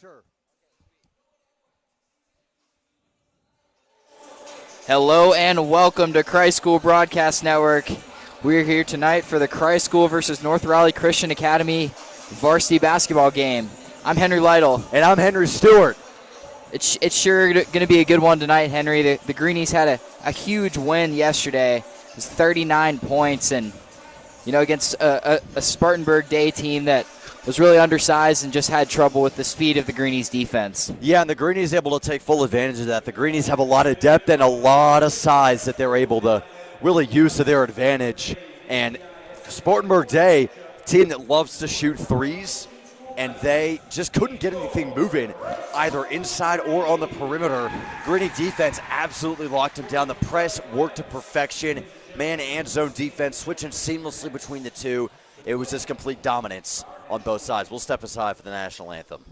Sure. Hello and welcome to Christ School Broadcast Network. We're here tonight for the Christ School versus North Raleigh Christian Academy varsity basketball game. I'm Henry Lytle. And I'm Henry Stewart. It's sure going to be a good one tonight, Henry. The Greenies had a huge win yesterday. It was 39 points, and against a Spartanburg Day team that was really undersized and just had trouble with the speed of the Greenies defense. Yeah, and the Greenies able to take full advantage of that. The Greenies have a lot of depth and a lot of size that they're able to really use to their advantage. And Spartanburg Day, team that loves to shoot threes, and they just couldn't get anything moving either inside or on the perimeter. Greenie defense absolutely locked them down. The press worked to perfection. Man and zone defense switching seamlessly between the two. It was just complete dominance on both sides. We'll step aside for the national anthem.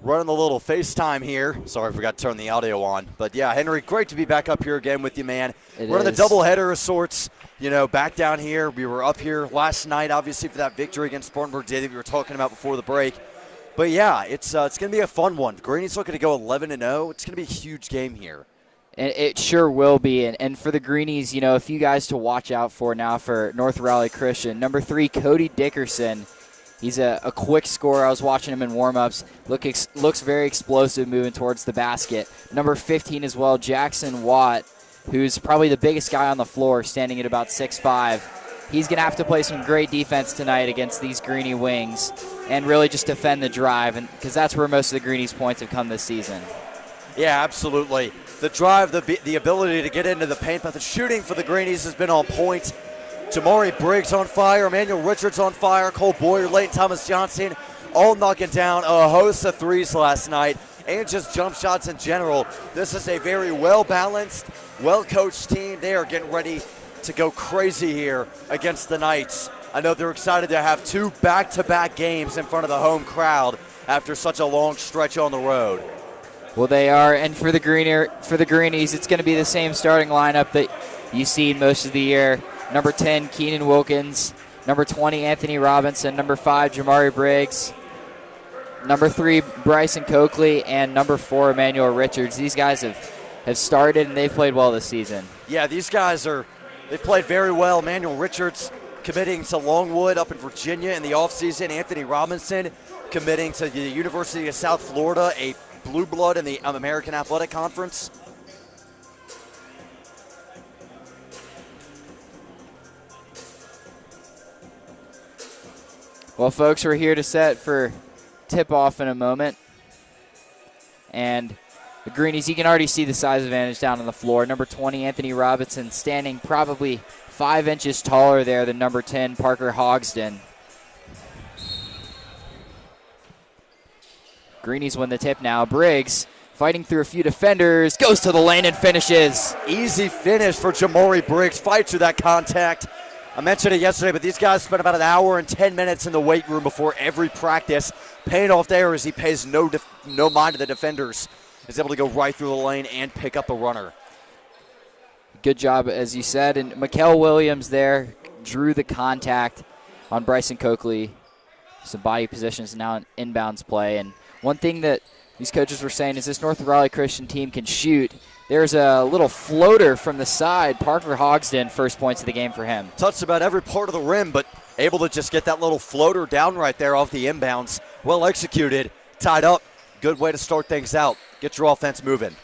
Running a little FaceTime here. Sorry, I forgot to turn the audio on. But, yeah, Henry, great to be back up here again with you, man. We're in the doubleheader of sorts, back down here. We were up here last night, obviously, for that victory against Spartanburg Day that we were talking about before the break. But, yeah, it's going to be a fun one. Greenie's looking to go 11-0. It's going to be a huge game here. And it sure will be. And for the Greenies, a few guys to watch out for now for North Raleigh Christian. Number 3, Cody Dickerson. He's a quick scorer. I was watching him in warm-ups. Looks very explosive moving towards the basket. Number 15 as well, Jackson Watt, who's probably the biggest guy on the floor, standing at about 6'5". He's going to have to play some great defense tonight against these Greenie wings and really just defend the drive, because that's where most of the Greenies' points have come this season. Yeah, absolutely. The drive, the ability to get into the paint, but the shooting for the Greenies has been on point. Jamari Briggs on fire, Emmanuel Richards on fire, Cole Boyer, Leighton Thomas Johnson, all knocking down a host of threes last night, and just jump shots in general. This is a very well-balanced, well-coached team. They are getting ready to go crazy here against the Knights. I know they're excited to have 2 back-to-back games in front of the home crowd after such a long stretch on the road. Well, they are, and for the Greenies, it's going to be the same starting lineup that you see most of the year. Number 10, Keenan Wilkins. Number 20, Anthony Robinson. Number 5, Jamari Briggs. Number 3, Bryson Coakley. And number 4, Emmanuel Richards. These guys have started, and they've played well this season. Yeah, these guys they've played very well. Emmanuel Richards committing to Longwood up in Virginia in the offseason. Anthony Robinson committing to the University of South Florida, a blue blood in the American Athletic Conference. Well, folks, we're here to set for tip-off in a moment. And the Greenies, you can already see the size advantage down on the floor. Number 20, Anthony Robinson, standing probably 5 inches taller there than number 10, Parker Hogsden. Greenies win the tip now. Briggs fighting through a few defenders, goes to the lane and finishes. Easy finish for Jamori Briggs. Fight through that contact. I mentioned it yesterday, but these guys spent about an hour and 10 minutes in the weight room before every practice. Paying off there as he pays no mind to the defenders. Is able to go right through the lane and pick up a runner. Good job, as you said. And Mikael Williams there drew the contact on Bryson Coakley. Some body positions now in inbounds play. And one thing that these coaches were saying is this North Raleigh Christian team can shoot. There's a little floater from the side. Parker Hogsden, first points of the game for him. Touched about every part of the rim, but able to just get that little floater down right there off the inbounds. Well executed, tied up. Good way to start things out. Get your offense moving.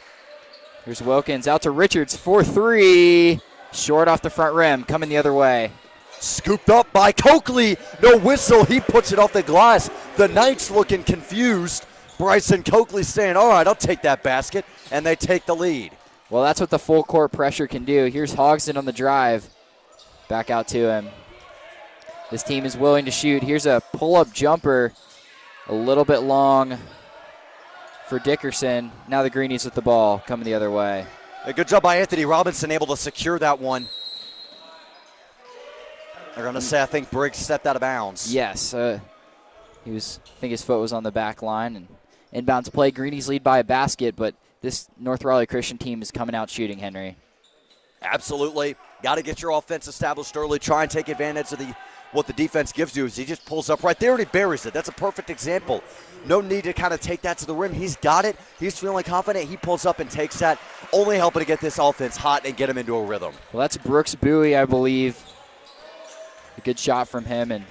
Here's Wilkins out to Richards for 3. Short off the front rim, coming the other way. Scooped up by Coakley. No whistle. He puts it off the glass. The Knights looking confused. Bryson Coakley saying, all right, I'll take that basket. And they take the lead. Well, that's what the full court pressure can do. Here's Hogsden on the drive. Back out to him. This team is willing to shoot. Here's a pull-up jumper. A little bit long for Dickerson. Now the Greenies with the ball, coming the other way. A good job by Anthony Robinson, able to secure that one. They're going to say, I think Briggs stepped out of bounds. Yes. I think his foot was on the back line. And inbounds play. Greenies lead by a basket, but this North Raleigh Christian team is coming out shooting, Henry. Absolutely. Got to get your offense established early. Try and take advantage of what the defense gives you. As he just pulls up right there and he buries it. That's a perfect example. No need to kind of take that to the rim. He's got it. He's feeling confident. He pulls up and takes that. Only helping to get this offense hot and get him into a rhythm. Well, that's Brooks Bowie, I believe. A good shot from him. And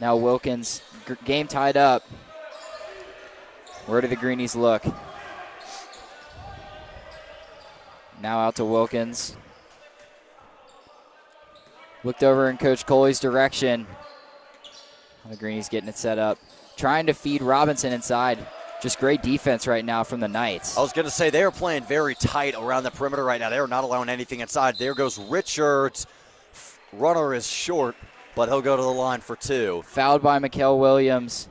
now Wilkins, game tied up. Where do the Greenies look? Now out to Wilkins. Looked over in Coach Coley's direction. The Greenies getting it set up. Trying to feed Robinson inside. Just great defense right now from the Knights. I was going to say they are playing very tight around the perimeter right now. They are not allowing anything inside. There goes Richards. Runner is short, but he'll go to the line for 2. Fouled by Mikael Williams.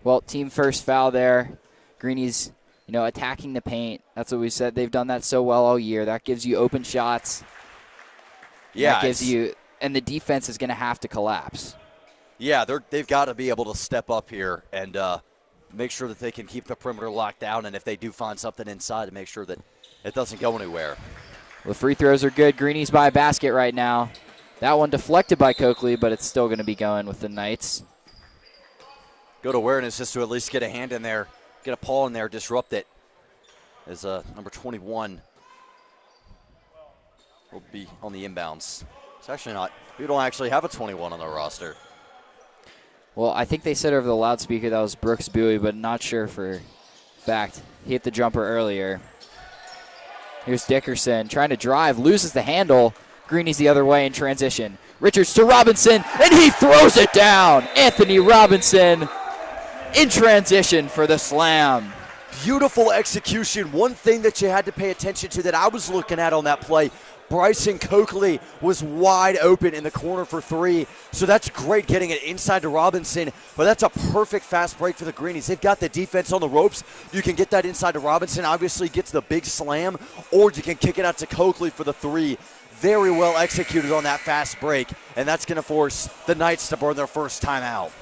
Well, team first foul there. Greenies, attacking the paint. That's what we said. They've done that so well all year. That gives you open shots. Yeah. That gives you, and the defense is going to have to collapse. Yeah, they've got to be able to step up here and make sure that they can keep the perimeter locked down. And if they do find something inside, to make sure that it doesn't go anywhere. Well, the free throws are good. Greenies by a basket right now. That one deflected by Coakley, but it's still going to be going with the Knights. Good awareness just to at least get a hand in there, get a paw in there, disrupt it. As number 21 will be on the inbounds. It's actually not. We don't actually have a 21 on the roster. Well, I think they said over the loudspeaker that was Brooks Bowie, but not sure for fact. He hit the jumper earlier. Here's Dickerson trying to drive, loses the handle. Greenies the other way in transition. Richards to Robinson, and he throws it down. Anthony Robinson in transition for the slam. Beautiful execution. One thing that you had to pay attention to that I was looking at on that play, Bryson Coakley was wide open in the corner for 3. So that's great getting it inside to Robinson. But that's a perfect fast break for the Greenies. They've got the defense on the ropes. You can get that inside to Robinson. Obviously gets the big slam. Or you can kick it out to Coakley for the 3. Very well executed on that fast break. And that's going to force the Knights to burn their first timeout.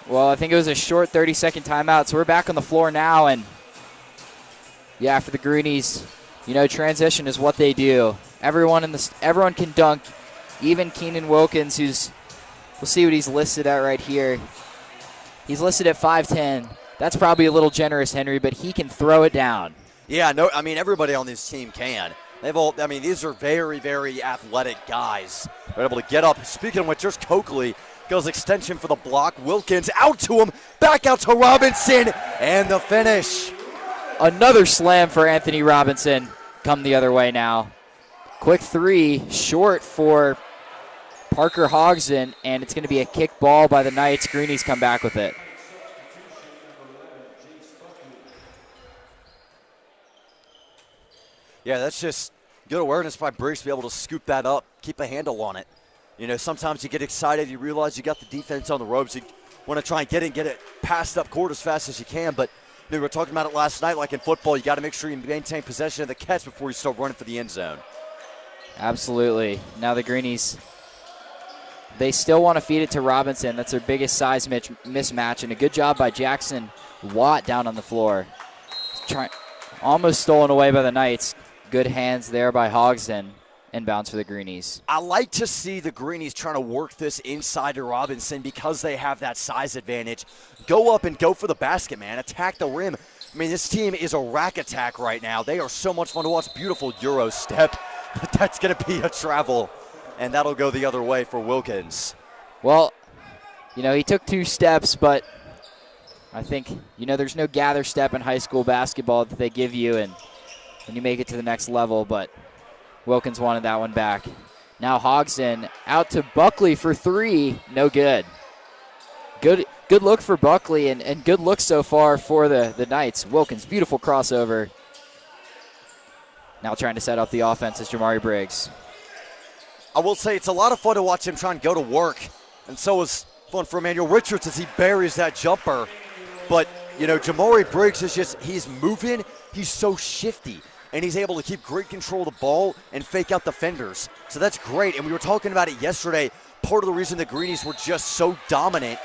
Well, I think it was a short 30-second timeout, so we're back on the floor now. And, yeah, for the Greenies, transition is what they do. Everyone can dunk, even Keenan Wilkins, we'll see what he's listed at right here. He's listed at 5'10". That's probably a little generous, Henry, but he can throw it down. Yeah, everybody on this team can. These are very, very athletic guys. They're able to get up. Speaking of which, there's Coakley. Goes extension for the block. Wilkins out to him. Back out to Robinson. And the finish. Another slam for Anthony Robinson. Come the other way now. Quick 3. Short for Parker Hogsden. And it's going to be a kick ball by the Knights. Greenies come back with it. Yeah, that's just Good awareness by Briggs to be able to scoop that up, keep a handle on it. You know, sometimes you get excited, you realize you got the defense on the ropes, you want to try and get it passed up court as fast as you can, but we were talking about it last night, like in football, you got to make sure you maintain possession of the catch before you start running for the end zone. Absolutely. Now the Greenies, they still want to feed it to Robinson. That's their biggest size mismatch, and a good job by Jackson Watt down on the floor. Almost stolen away by the Knights. Good hands there by Hogsden. Inbounds for the Greenies. I like to see the Greenies trying to work this inside to Robinson because they have that size advantage. Go up and go for the basket, man. Attack the rim. I mean, this team is a rack attack right now. They are so much fun to watch. Beautiful Euro step. But that's going to be a travel, and that'll go the other way for Wilkins. Well, you know, he took 2 steps, but I think, you know, there's no gather step in high school basketball that they give you and you make it to the next level, but Wilkins wanted that one back. Now Hogsden out to Buckley for 3. No good. Good look for Buckley and good look so far for the Knights. Wilkins, beautiful crossover. Now trying to set up the offense is Jamari Briggs. I will say it's a lot of fun to watch him try and go to work, and so is fun for Emmanuel Richards as he buries that jumper. But, you know, Jamari Briggs is just, he's moving, he's so shifty. And he's able to keep great control of the ball and fake out defenders. So that's great. And we were talking about it yesterday. Part of the reason the Greenies were just so dominant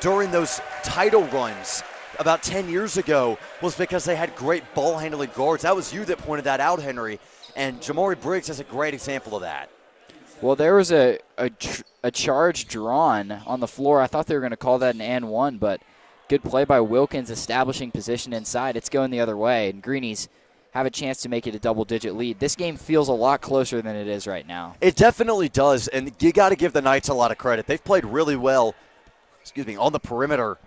during those title runs about 10 years ago was because they had great ball handling guards. That was you that pointed that out, Henry. And Jamari Briggs is a great example of that. Well, there was a charge drawn on the floor. I thought they were going to call that an and one, but good play by Wilkins establishing position inside. It's going the other way. And Greenies have a chance to make it a double-digit lead. This game feels a lot closer than it is right now. It definitely does, and you got to give the Knights a lot of credit. They've played really well, on the perimeter,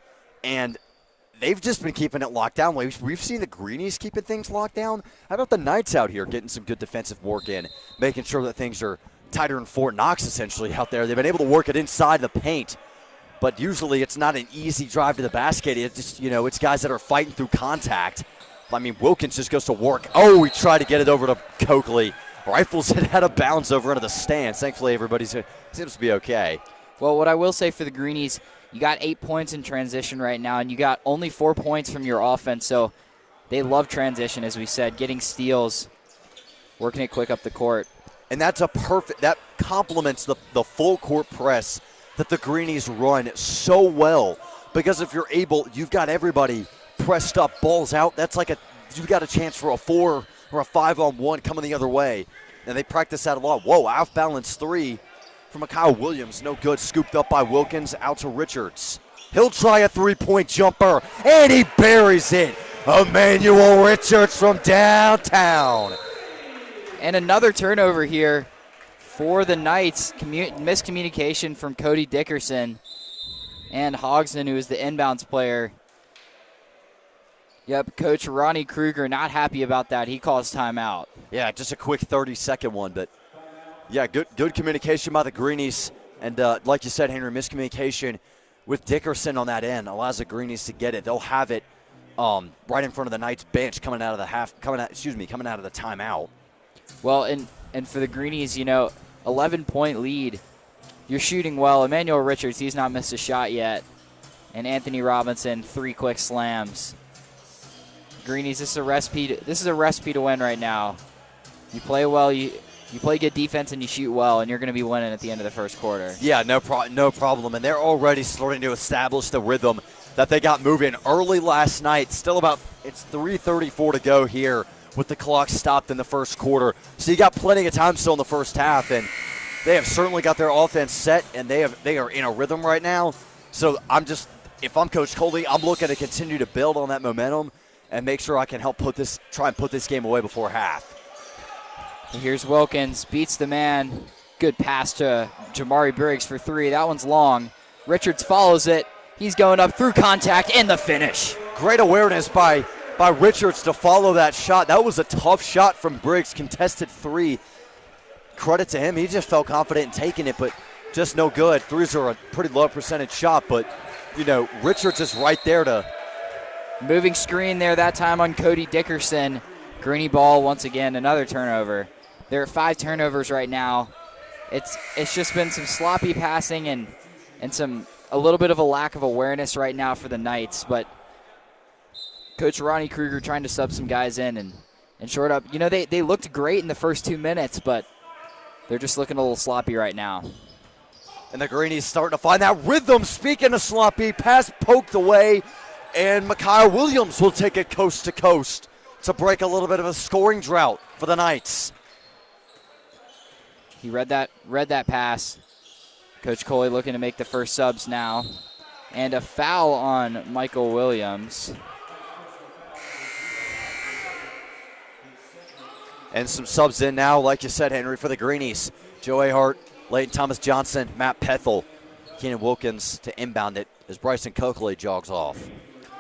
and they've just been keeping it locked down. We've seen the Greenies keeping things locked down. How about the Knights out here getting some good defensive work in, making sure that things are tighter than Fort Knox essentially out there. They've been able to work it inside the paint, but usually it's not an easy drive to the basket. It's just, you know, it's guys that are fighting through contact. I mean, Wilkins just goes to work. Oh, he tried to get it over to Coakley. Rifles it out of bounds over into the stands. Thankfully, everybody seems to be okay. Well, what I will say for the Greenies, you got 8 points in transition right now, and you got only 4 points from your offense. So they love transition, as we said, getting steals, working it quick up the court. And that's that complements the full court press that the Greenies run so well. Because if you're able, you've got everybody pressed up, balls out. That's like you've got a chance for a 4 or a 5-on-1 coming the other way. And they practice that a lot. Whoa, off balance 3 from Kyle Williams. No good. Scooped up by Wilkins. Out to Richards. He'll try a 3-point jumper, and he buries it. Emmanuel Richards from downtown. And another turnover here for the Knights. Miscommunication from Cody Dickerson and Hogsden, who is the inbounds player. Yep, Coach Ronnie Kruger not happy about that. He calls timeout. Yeah, just a quick 30-second one, but yeah, good communication by the Greenies. And like you said, Henry, miscommunication with Dickerson on that end allows the Greenies to get it. They'll have it right in front of the Knights bench coming out of the timeout. Well, and for the Greenies, you know, 11-point lead. You're shooting well. Emmanuel Richards, he's not missed a shot yet. And Anthony Robinson, 3 quick slams. Greenies, this is a recipe to win right now. You play well, you play good defense, and you shoot well, and you're going to be winning at the end of the first quarter. Yeah, no problem. And they're already starting to establish the rhythm that they got moving early last night. It's 3:34 to go here with the clock stopped in the first quarter. So you got plenty of time still in the first half, and they have certainly got their offense set, and they are in a rhythm right now. So if I'm Coach Coley, I'm looking to continue to build on that momentum and make sure I can help try and put this game away before half. Here's Wilkins, beats the man. Good pass to Jamari Briggs for 3. That one's long. Richards follows it. He's going up through contact and the finish. Great awareness by Richards to follow that shot. That was a tough shot from Briggs, contested 3. Credit to him. He just felt confident in taking it, but just no good. 3s are a pretty low percentage shot, but, you know, Richards is right there to. Moving screen there that time on Cody Dickerson. Greenie ball once again, another turnover. There are 5 turnovers right now. It's just been some sloppy passing and a little bit of a lack of awareness right now for the Knights. But Coach Ronnie Kruger trying to sub some guys in and short up. You know, they looked great in the first 2 minutes, but they're just looking a little sloppy right now. And the Greenies starting to find that rhythm. Speaking of sloppy, pass poked away, and Micaiah Williams will take it coast to coast to break a little bit of a scoring drought for the Knights. He read that pass. Coach Coley looking to make the first subs now. And a foul on Michael Williams. And some subs in now, like you said, Henry, for the Greenies. Joe Ahart, Leighton Thomas Johnson, Matt Pethel, Keenan Wilkins to inbound it as Bryson Coakley jogs off.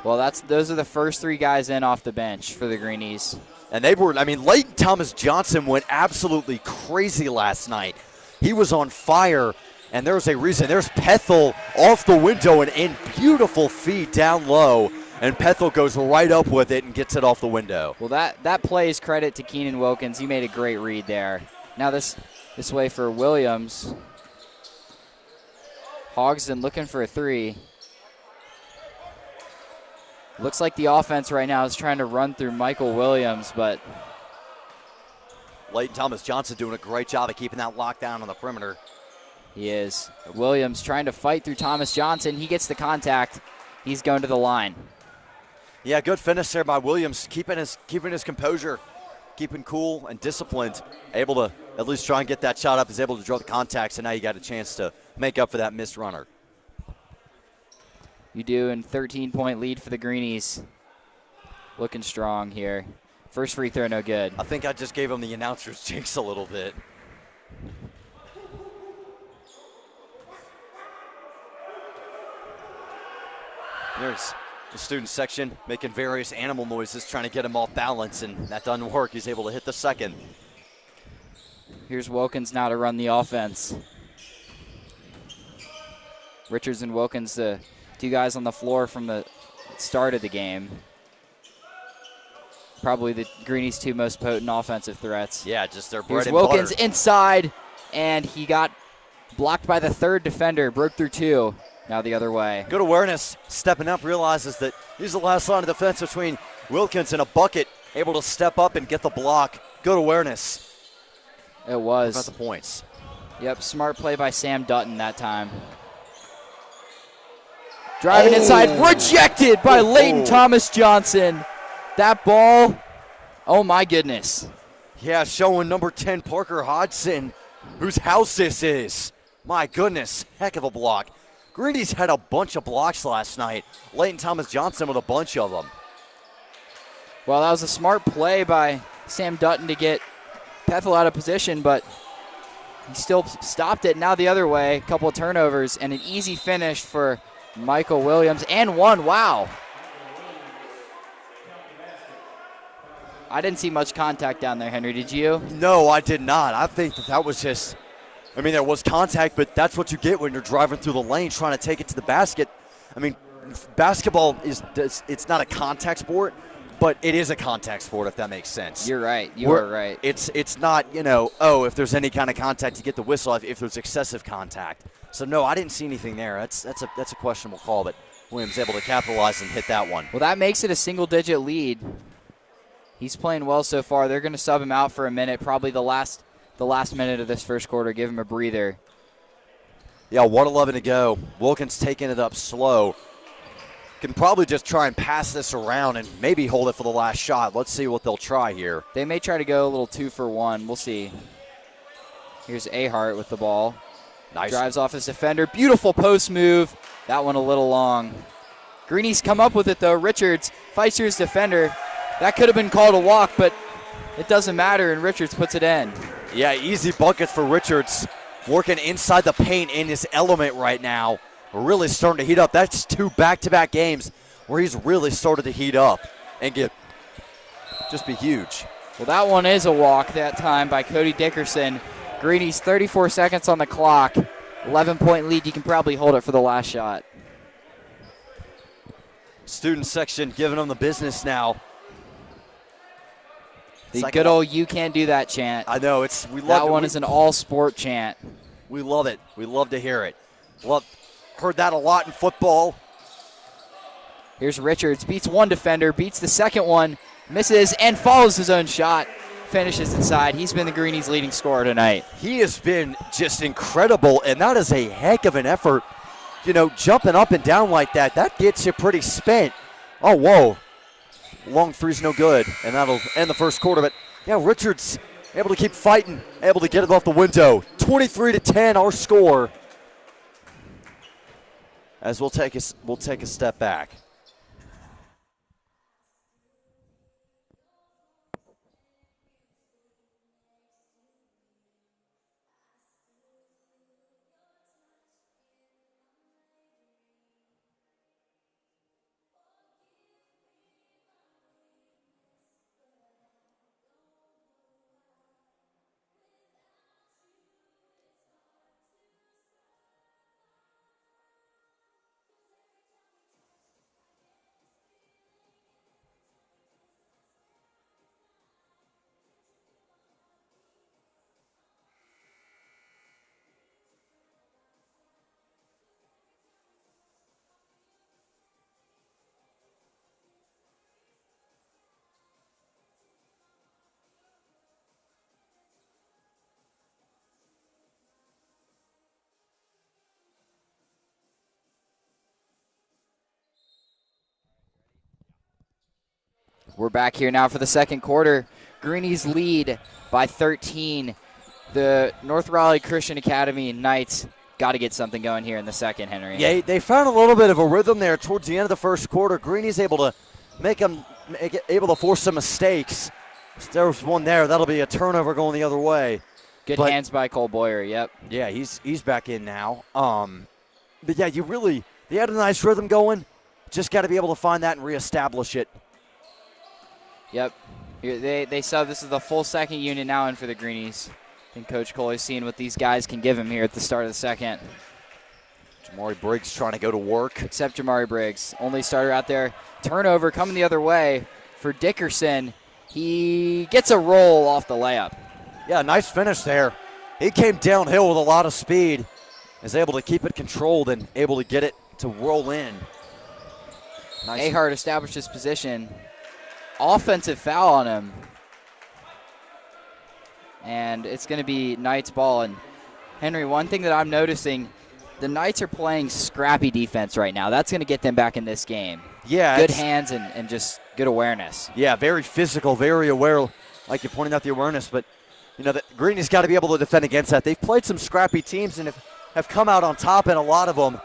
Well, those are the first 3 guys in off the bench for the Greenies. And Leighton Thomas Johnson went absolutely crazy last night. He was on fire, and there's a reason. There's Pethel off the window and in, beautiful feed down low, and Pethel goes right up with it and gets it off the window. Well, that play is credit to Keenan Wilkins. He made a great read there. Now this way for Williams. Hogsden looking for a 3. Looks like the offense right now is trying to run through Michael Williams, but Leighton Thomas Johnson doing a great job of keeping that lockdown on the perimeter. he is. Williams trying to fight through Thomas Johnson. He gets the contact. He's going to the line. Yeah, good finish there by Williams, keeping his composure, keeping cool and disciplined, able to at least try and get that shot up, is able to draw the contact, so now you got a chance to make up for that missed runner. You do, and 13-point lead for the Greenies. Looking strong here. First free throw, no good. I think I just gave him the announcer's jinx a little bit. There's the student section making various animal noises, trying to get him off balance, and that doesn't work. He's able to hit the second. Here's Wilkins now to run the offense. Richards and Wilkins, the 2 guys on the floor from the start of the game. Probably the Greenies' 2 most potent offensive threats. Yeah, just their bread and Wilkins butter. inside, and he got blocked by the 3rd defender, broke through 2. Now the other way. Good awareness, stepping up, realizes that he's the last line of defense between Wilkins and a bucket, able to step up and get the block. Good awareness. It was. About the points. Yep, smart play by Sam Dutton that time. Driving inside, rejected by Leighton Thomas Johnson. That ball, oh my goodness. Yeah, showing number 10 Parker Hodgson, whose house this is. My goodness, heck of a block. Greenies had a bunch of blocks last night. Leighton Thomas Johnson with a bunch of them. Well, that was a smart play by Sam Dutton to get Pethel out of position, but he still stopped it. Now the other way, a couple of turnovers, and an easy finish for Michael Williams, and one. Wow. I didn't see much contact down there, Henry. Did you? No, I did not. I think that was just, there was contact, but that's what you get when you're driving through the lane trying to take it to the basket. Basketball it's not a contact sport, but it is a contact sport, if that makes sense. You're right. You are right. It's not, if there's any kind of contact, you get the whistle if there's excessive contact. So, no, I didn't see anything there. That's a questionable call, but Williams able to capitalize and hit that one. Well, that makes it a single-digit lead. He's playing well so far. They're going to sub him out for a minute, probably the last minute of this first quarter, give him a breather. Yeah, 1:11 to go. Wilkins taking it up slow. Can probably just try and pass this around and maybe hold it for the last shot. Let's see what they'll try here. They may try to go a little 2-for-1. We'll see. Here's Ahart with the ball. Nice. Drives off his defender. Beautiful post move. That one a little long. Greenies come up with it, though. Richards fights through his defender. That could have been called a walk, but it doesn't matter, and Richards puts it in. Yeah, easy buckets for Richards. Working inside the paint in his element right now. Really starting to heat up. That's 2 back-to-back games where he's really started to heat up and just be huge. Well, that one is a walk that time by Cody Dickerson. Greenies 34 seconds on the clock. 11-point lead. You can probably hold it for the last shot. Student section giving them the business now. The good old "you can't do that" chant. I know, we love that one is an all-sport chant. We love it. We love to hear it. Heard that a lot in football. Here's Richards, beats one defender, beats the second one, misses, and follows his own shot. Finishes inside. He's been the Greenies' leading scorer tonight. He has been just incredible, and that is a heck of an effort. You know, jumping up and down like that, that gets you pretty spent. Oh, whoa. Long three's no good, and that'll end the first quarter. But, yeah, Richards able to keep fighting, able to get it off the window. 23-10, our score. As we'll take a step back. We're back here now for the second quarter. Greenies lead by 13. The North Raleigh Christian Academy Knights got to get something going here in the second, Henry. Yeah, they found a little bit of a rhythm there towards the end of the first quarter. Greenies able to able to force some mistakes. There's one there. That'll be a turnover going the other way. Good hands by Cole Boyer, yep. Yeah, he's back in now. But yeah, they had a nice rhythm going. Just got to be able to find that and reestablish it. Yep. They sub. This is the full second unit now in for the Greenies. I think Coach Cole is seeing what these guys can give him here at the start of the second. Jamari Briggs trying to go to work. Except Jamari Briggs. Only starter out there. Turnover coming the other way for Dickerson. He gets a roll off the layup. Yeah, nice finish there. He came downhill with a lot of speed. Is able to keep it controlled and able to get it to roll in. Nice. Ahart established his position. Offensive foul on him. And it's going to be Knights ball. And Henry, one thing that I'm noticing, the Knights are playing scrappy defense right now. That's going to get them back in this game. Yeah. Good hands and just good awareness. Yeah, very physical, very aware, like you're pointing out the awareness. But, you know, the Greenies got to be able to defend against that. They've played some scrappy teams and have come out on top in a lot of them,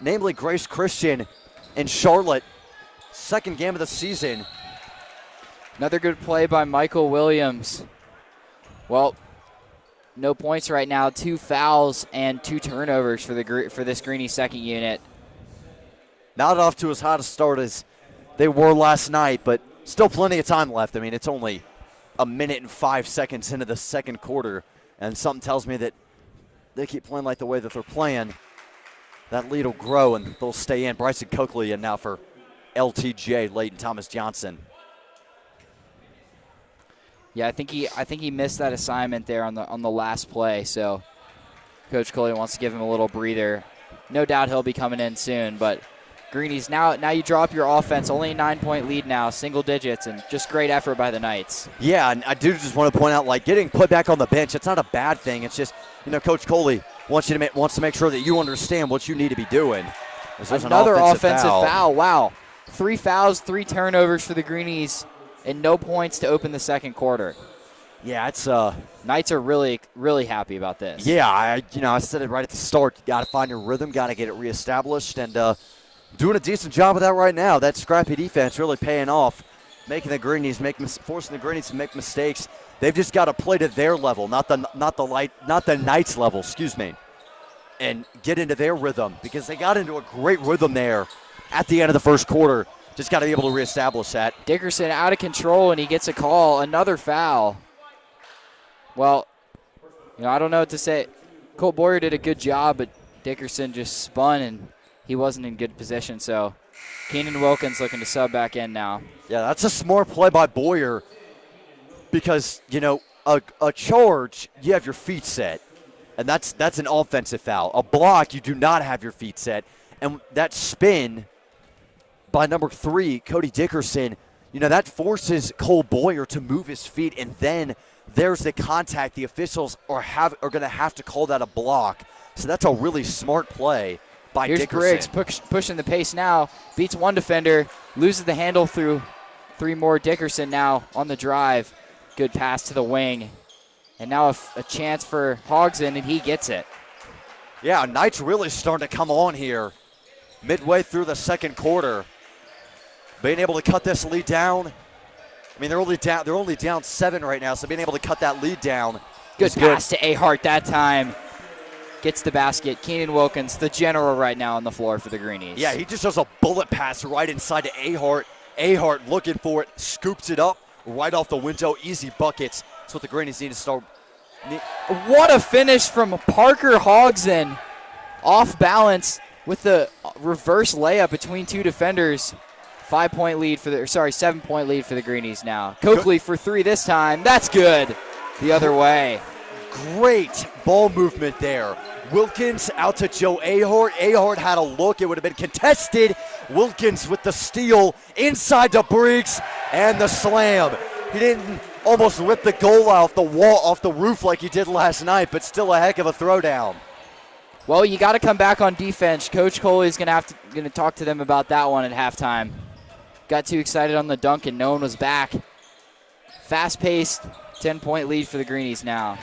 namely Grace Christian and Charlotte. Second game of the season. Another good play by Michael Williams. Well, no points right now. 2 fouls and 2 turnovers for this Greenie second unit. Not off to as hot a start as they were last night, but still plenty of time left. I mean, it's only a minute and 5 seconds into the second quarter, and something tells me that they keep playing like the way that they're playing. That lead will grow, and they'll stay in. Bryson Coakley in now for LTJ, Leighton Thomas Johnson. Yeah, I think he missed that assignment there on the last play. So Coach Coley wants to give him a little breather. No doubt he'll be coming in soon. But Greenies, now you draw up your offense. Only a 9-point lead now, single digits, and just great effort by the Knights. Yeah, and I do just want to point out, like, getting put back on the bench, it's not a bad thing. It's just, you know, Coach Coley wants to make sure that you understand what you need to be doing. Another offensive foul. Wow, 3 fouls, 3 turnovers for the Greenies. And no points to open the second quarter. Yeah, it's Knights are really, really happy about this. Yeah, I said it right at the start. You got to find your rhythm, got to get it reestablished, and doing a decent job of that right now. That scrappy defense really paying off, forcing the Greenies to make mistakes. They've just got to play to their level, not the Knights level. Excuse me, and get into their rhythm because they got into a great rhythm there at the end of the first quarter. Just got to be able to reestablish that. Dickerson out of control, and he gets a call. Another foul. Well, I don't know what to say. Colt Boyer did a good job, but Dickerson just spun, and he wasn't in good position. So Keenan Wilkins looking to sub back in now. Yeah, that's a smart play by Boyer. because, a charge, you have your feet set, and that's an offensive foul. A block, you do not have your feet set. And that spin by number 3, Cody Dickerson, that forces Cole Boyer to move his feet, and then there's the contact. The officials are going to have to call that a block. So that's a really smart play by Here's Dickerson. Briggs pushing the pace now, beats one defender, loses the handle through 3 more. Dickerson now on the drive. Good pass to the wing. And now a chance for Hogson, and he gets it. Yeah, Knights really starting to come on here midway through the second quarter. Being able to cut this lead down. I mean, they're only down 7 right now, so being able to cut that lead down. Good pass to Ahart that time. Gets the basket. Keenan Wilkins, the general right now on the floor for the Greenies. Yeah, he just does a bullet pass right inside to Ahart. Ahart looking for it, scoops it up right off the window. Easy buckets. That's what the Greenies need to start. What a finish from Parker Hogson. Off balance with the reverse layup between 2 defenders. 7-point lead for the Greenies now. Coakley for 3 this time. That's good. The other way. Great ball movement there. Wilkins out to Joe Ahart. Ahart had a look. It would have been contested. Wilkins with the steal inside to Briggs and the slam. He didn't almost rip the goal off the roof like he did last night, but still a heck of a throwdown. Well, you got to come back on defense. Coach Coley's going to talk to them about that one at halftime. Got too excited on the dunk and no one was back. Fast-paced, 10-point lead for the Greenies now.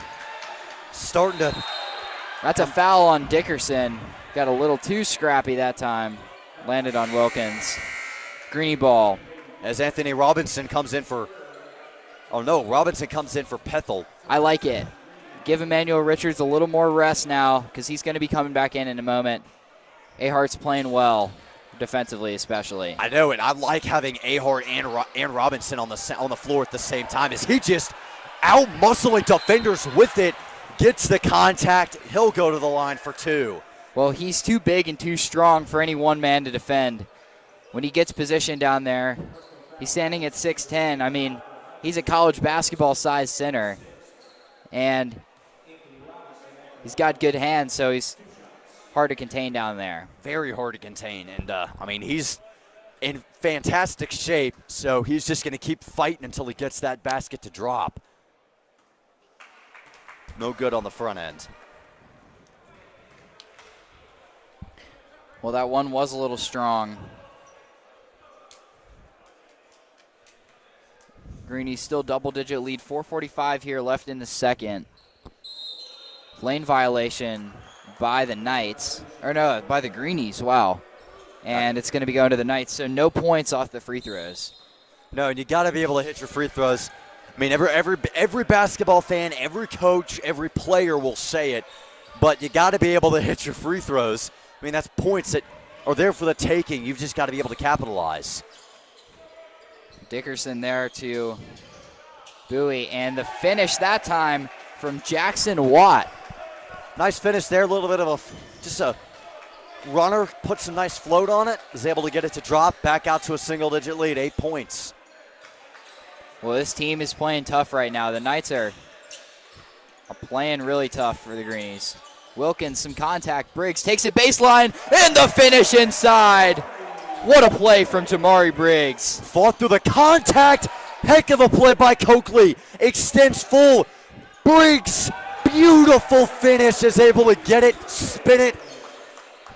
That's a foul on Dickerson. Got a little too scrappy that time. Landed on Wilkins. Greenie ball. As Anthony Robinson comes in for Pethel. I like it. Give Emmanuel Richards a little more rest now because he's going to be coming back in a moment. Ahart's playing well, defensively especially. I know it. I like having Ahart and Robinson on the floor at the same time. As he just out-muscling defenders with it, gets the contact. He'll go to the line for 2. Well, he's too big and too strong for any one man to defend. When he gets positioned down there, he's standing at 6'10". I mean, he's a college basketball-sized center. And he's got good hands, so he's hard to contain down there. Very hard to contain. And, he's in fantastic shape, so he's just going to keep fighting until he gets that basket to drop. No good on the front end. Well, that one was a little strong. Greenies still double-digit lead. 4:45 here left in the second. Lane violation by the Knights. By the Greenies. Wow. And it's going to be going to the Knights. So no points off the free throws. No, and you got to be able to hit your free throws. I mean, every basketball fan, every coach, every player will say it, but you got to be able to hit your free throws. I mean, that's points that are there for the taking. You've just got to be able to capitalize. Dickerson there to Bowie, and the finish that time from Jackson Watt. Nice finish there, a little bit of just a runner, put some nice float on it, is able to get it to drop, back out to a single-digit lead, 8 points. Well, this team is playing tough right now. The Knights are playing really tough for the Greenies. Wilkins, some contact. Briggs takes it baseline, and the finish inside. What a play from Tamari Briggs. Fought through the contact. Heck of a play by Coakley. Extends full. Briggs, beautiful finish, is able to get it, spin it.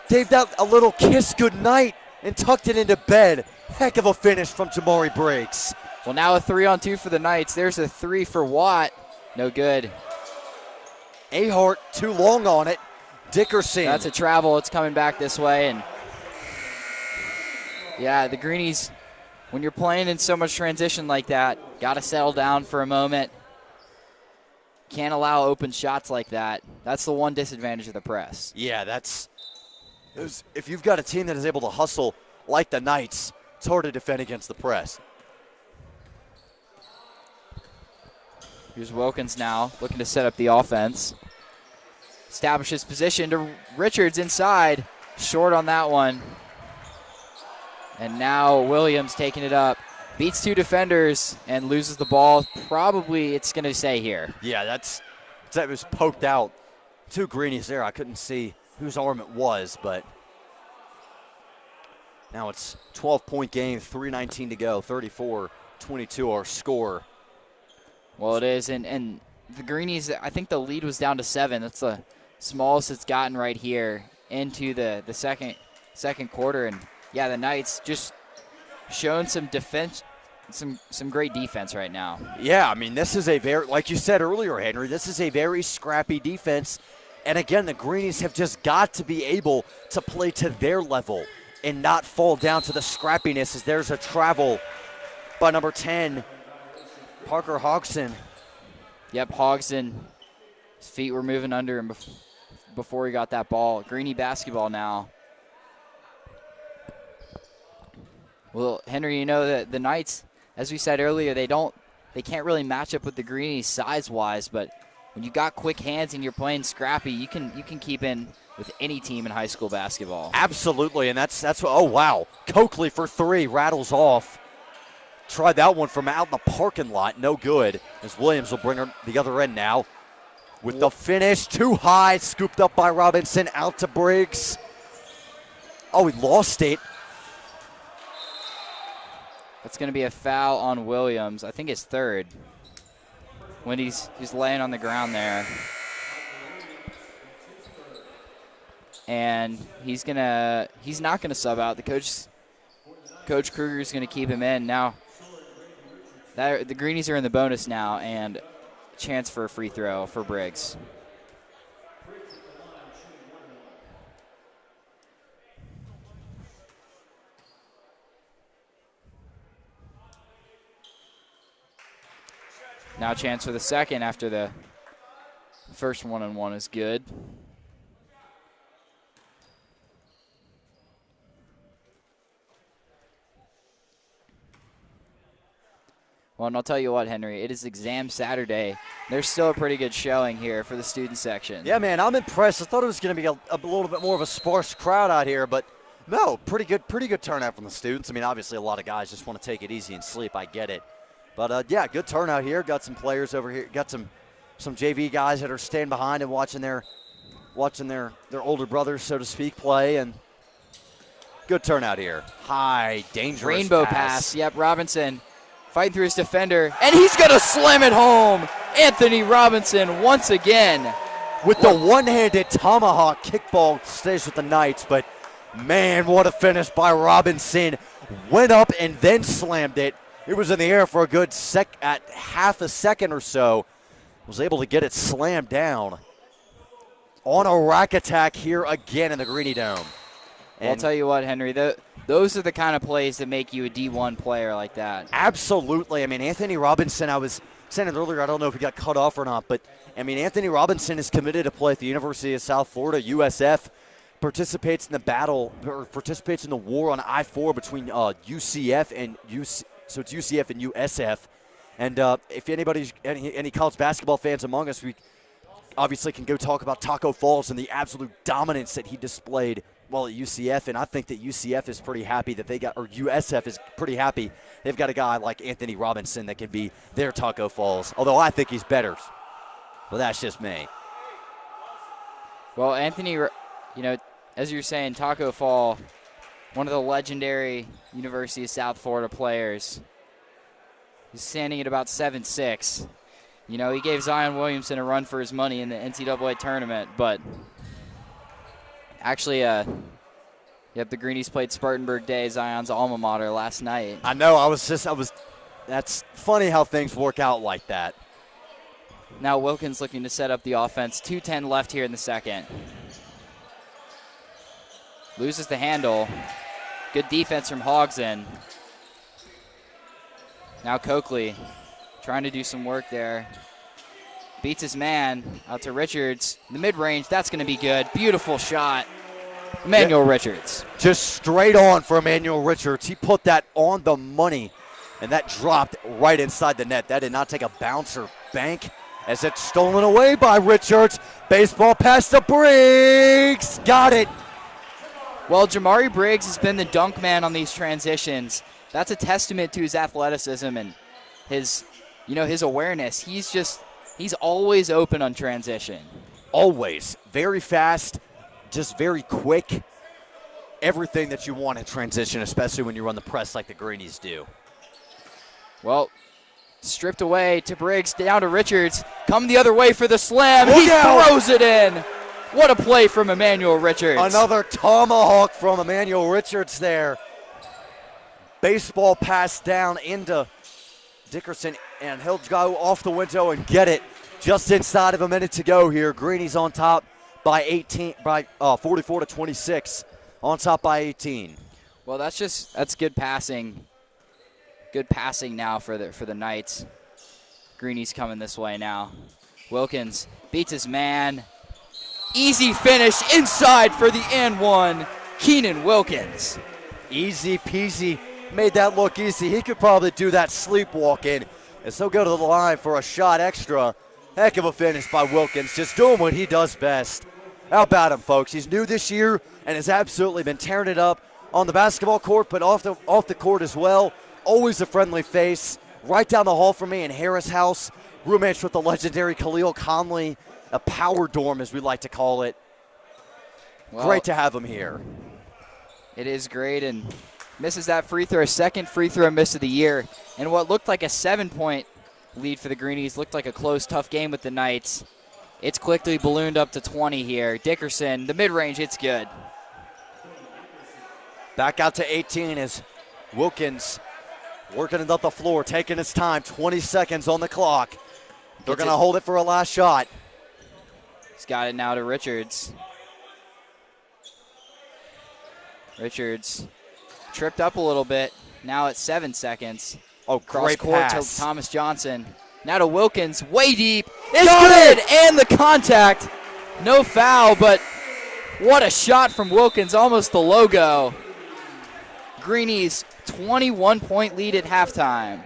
Gave that a little kiss goodnight and tucked it into bed. Heck of a finish from Tamari Briggs. Well, now a 3-on-2 for the Knights. There's a 3 for Watt. No good. Ahart too long on it. Dickerson. That's a travel. It's coming back this way. And yeah, the Greenies, when you're playing in so much transition like that, got to settle down for a moment. Can't allow open shots like that. That's the one disadvantage of the press. Yeah, if you've got a team that is able to hustle like the Knights, it's hard to defend against the press. Here's Wilkins now, looking to set up the offense. Establishes position to Richards inside. Short on that one. And now Williams taking it up. beats 2 defenders and loses the ball. Probably it's going to stay here. Yeah, that was poked out. 2 Greenies there. I couldn't see whose arm it was, but now it's 12-point game, 3:19 to go, 34-22 our score. Well, it is, and the Greenies, I think the lead was down to 7. That's the smallest it's gotten right here into the second quarter. And, yeah, the Knights just showing some defense, some great defense right now. Yeah, I mean, this is a very, like you said earlier, Henry, this is a very scrappy defense. And, again, the Greenies have just got to be able to play to their level and not fall down to the scrappiness, as there's a travel by number 10, Parker Hodgson. Yep, Hodgson, his feet were moving under him before he got that ball. Greenie basketball now. Well, Henry, you know that the Knights, as we said earlier, they can't really match up with the Greenies size-wise, but when you got quick hands and you're playing scrappy, you can keep in with any team in high school basketball. Absolutely, and that's what, oh, wow. Coakley for 3, rattles off. Tried that one from out in the parking lot, no good, as Williams will bring her the other end now. With the finish, too high, scooped up by Robinson, out to Briggs. Oh, he lost it. That's going to be a foul on Williams. I think his 3rd. When he's laying on the ground there. And he's not gonna sub out. Coach Kruger is gonna keep him in. Now the Greenies are in the bonus now, and chance for a free throw for Briggs. Now a chance for the second after the first 1-on-1 is good. Well, and I'll tell you what, Henry, it is exam Saturday. There's still a pretty good showing here for the student section. Yeah, man, I'm impressed. I thought it was going to be a little bit more of a sparse crowd out here, but no, pretty good turnout from the students. I mean, obviously a lot of guys just want to take it easy and sleep. I get it. But, yeah, good turnout here. Got some players over here. Got some JV guys that are staying behind and watching their older brothers, so to speak, play. And good turnout here. High, dangerous Rainbow pass. Yep, Robinson fighting through his defender. And he's going to slam it home. Anthony Robinson once again. With the one-handed tomahawk kickball, stays with the Knights. But, man, what a finish by Robinson. Went up and then slammed it. It was in the air for a good half a second or so. Was able to get it slammed down. On a rack attack here again in the Greenie Dome. Well, I'll tell you what, Henry, those are the kind of plays that make you a D1 player like that. Absolutely. I mean, Anthony Robinson, I was saying it earlier, I don't know if he got cut off or not, but, I mean, Anthony Robinson is committed to play at the University of South Florida, USF. Participates in the war on I-4 between UCF and UC. So it's UCF and USF. And if any college basketball fans among us, we obviously can go talk about Taco Falls and the absolute dominance that he displayed while at UCF. And I think that UCF is pretty happy that USF is pretty happy they've got a guy like Anthony Robinson that can be their Taco Falls. Although I think he's better. But that's just me. Well, Anthony, as you're saying, Taco Fall, one of the legendary University of South Florida players. He's standing at about 7'6". He gave Zion Williamson a run for his money in the NCAA tournament, but actually, the Greenies played Spartanburg Day, Zion's alma mater, last night. I know, that's funny how things work out like that. Now Wilkins looking to set up the offense. 2:10 left here in the second. Loses the handle. Good defense from Hodgson. Now Coakley trying to do some work there. Beats his man out to Richards. The mid-range, that's going to be good. Beautiful shot. Emmanuel Richards. Just straight on for Emmanuel Richards. He put that on the money, and that dropped right inside the net. That did not take a bounce or bank as it's stolen away by Richards. Baseball pass to Briggs. Got it. Well, Jamari Briggs has been the dunk man on these transitions. that's a testament to his athleticism and his awareness. He's always open on transition. Always. Very fast, just very quick. Everything that you want in transition, especially when you run the press like the Greenies do. Well, stripped away to Briggs, down to Richards. Come the other way for the slam. Look He out. throws it in. What a play from Emmanuel Richards. Another tomahawk from Emmanuel Richards there. Baseball pass down into Dickerson, and he'll go off the window and get it just inside of a minute to go here. Greenies on top by 44-26. On top by 18. Well, that's good passing. Good passing now for the Knights. Greenies coming this way now. Wilkins beats his man. Easy finish inside for the and one. Keenan Wilkins. Easy peasy. Made that look easy. He could probably do that sleepwalking. And so go to the line for a shot extra. Heck of a finish by Wilkins. Just doing what he does best. How about him, folks? He's new this year and has absolutely been tearing it up on the basketball court, but off the court as well. Always a friendly face. Right down the hall from me in Harris House. Roommates with the legendary Khalil Conley. A power dorm, as we like to call it. Well, great to have him here. It is great, and misses that free throw. Second free throw miss of the year. And what looked like a 7-point lead for the Greenies. Looked like a close, tough game with the Knights. It's quickly ballooned up to 20 here. Dickerson, the mid-range, it's good. Back out to 18 as Wilkins working it up the floor, taking his time. 20 seconds on the clock. They're going to hold it for a last shot. He's got it now to Richards. Richards tripped up a little bit. Now it's 7 seconds. Oh, cross great court pass. to Thomas Johnson. Now to Wilkins, way deep. It's good, and the contact. No foul, but what a shot from Wilkins, almost the logo. Greenies 21-point lead at halftime.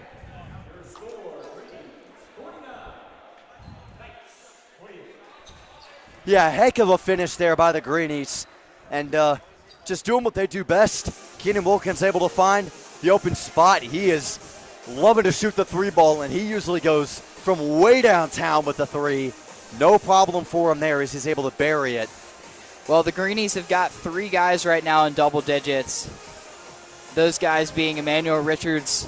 Yeah, heck of a finish there by the Greenies. And just doing what they do best. Keenan Wilkins able to find the open spot. He is loving to shoot the three ball, and he usually goes from way downtown with the three. No problem for him there as he's able to bury it. Well, the Greenies have got 3 guys right now in double digits. Those guys being Emmanuel Richards,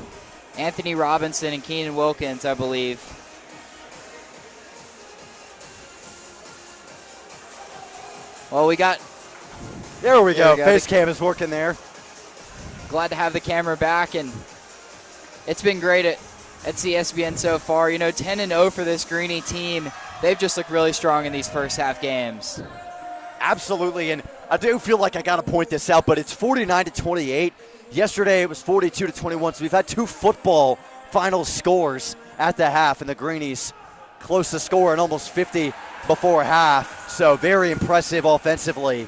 Anthony Robinson, and Keenan Wilkins, I believe. Well, we got... There we go. Face cam is working there. Glad to have the camera back, and it's been great at CSBN so far. 10-0 for this Greenie team. They've just looked really strong in these first half games. Absolutely, and I do feel like I got to point this out, but it's 49-28. Yesterday it was 42-21, so we've had 2 football final scores at the half, and the Greenies close to score and almost 50 before half. So very impressive offensively.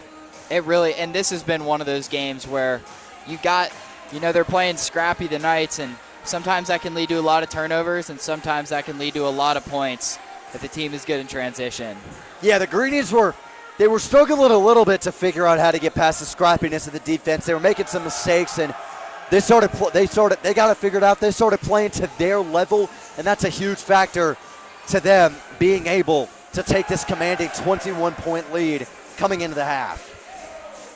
It really, and this has been one of those games where you got, they're playing scrappy the Knights, and sometimes that can lead to a lot of turnovers, and sometimes that can lead to a lot of points if the team is good in transition. Yeah, the Greenies were struggling a little bit to figure out how to get past the scrappiness of the defense. They were making some mistakes, and they got it figured out. They started playing to their level, and that's a huge factor to them being able to take this commanding 21-point lead coming into the half.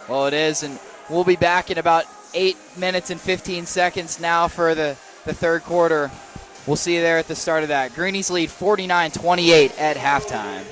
Well, it is, and we'll be back in about 8 minutes and 15 seconds now for the third quarter. We'll see you there at the start of that. Greenies lead 49-28 at halftime.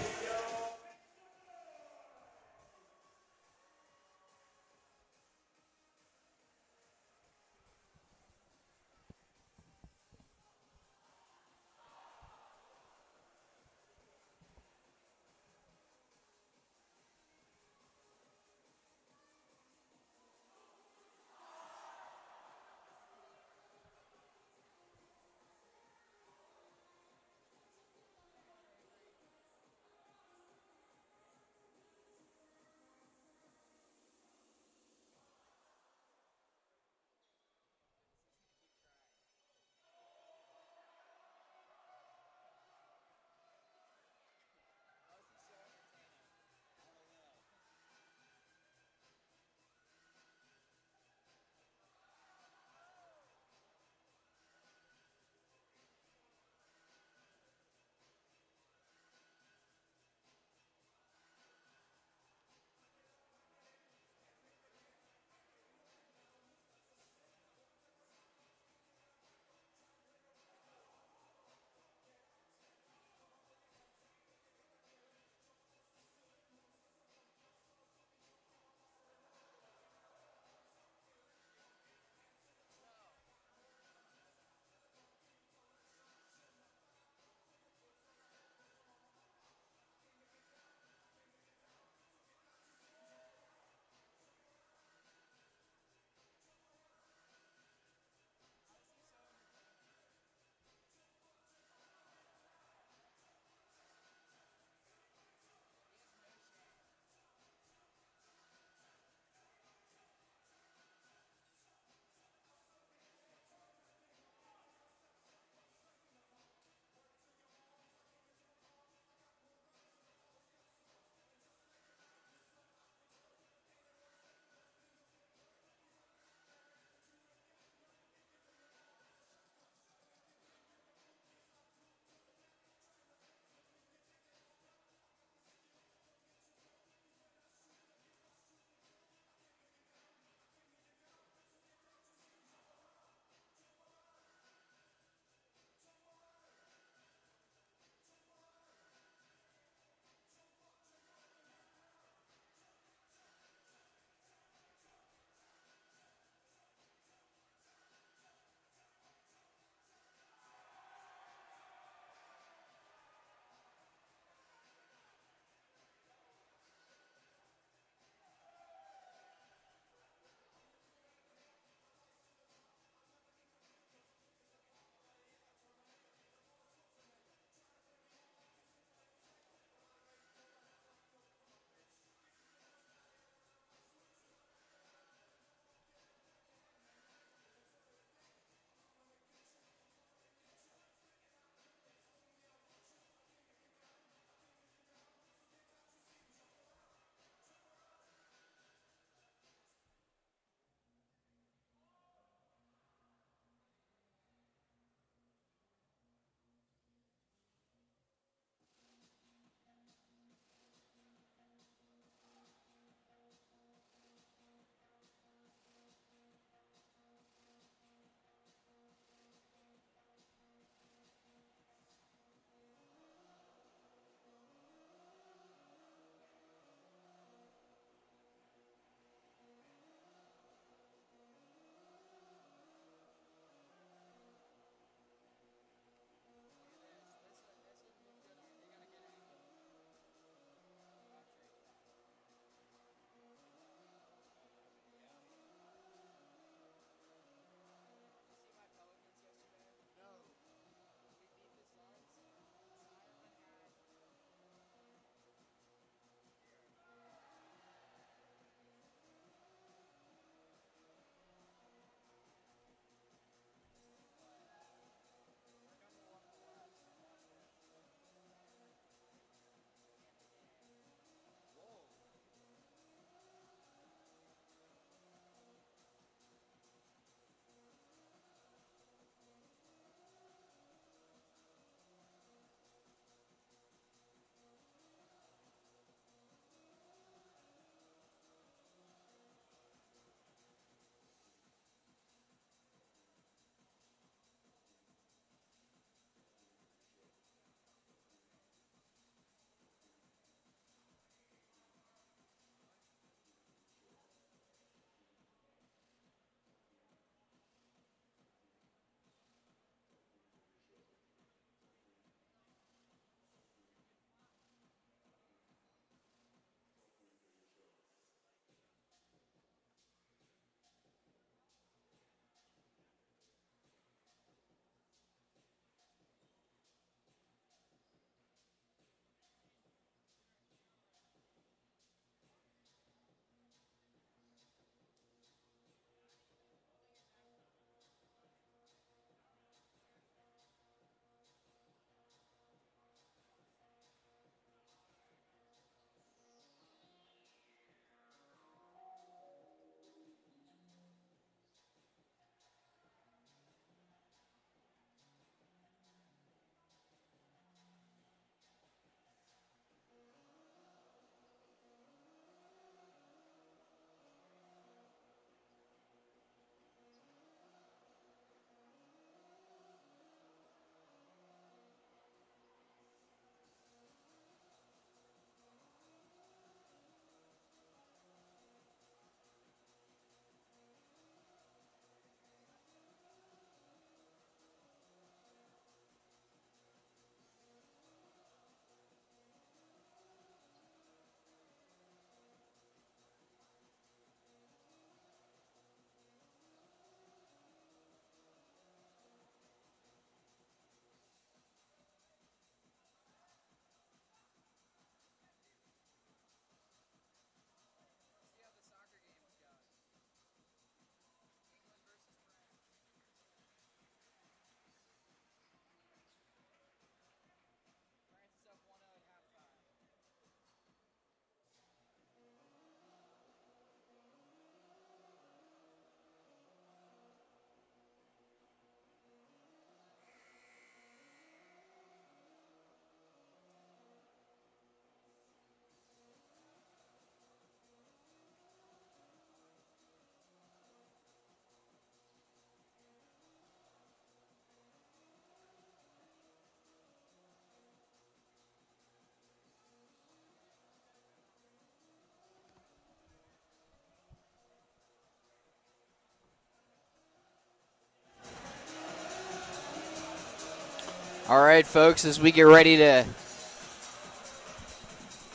All right, folks, as we get ready to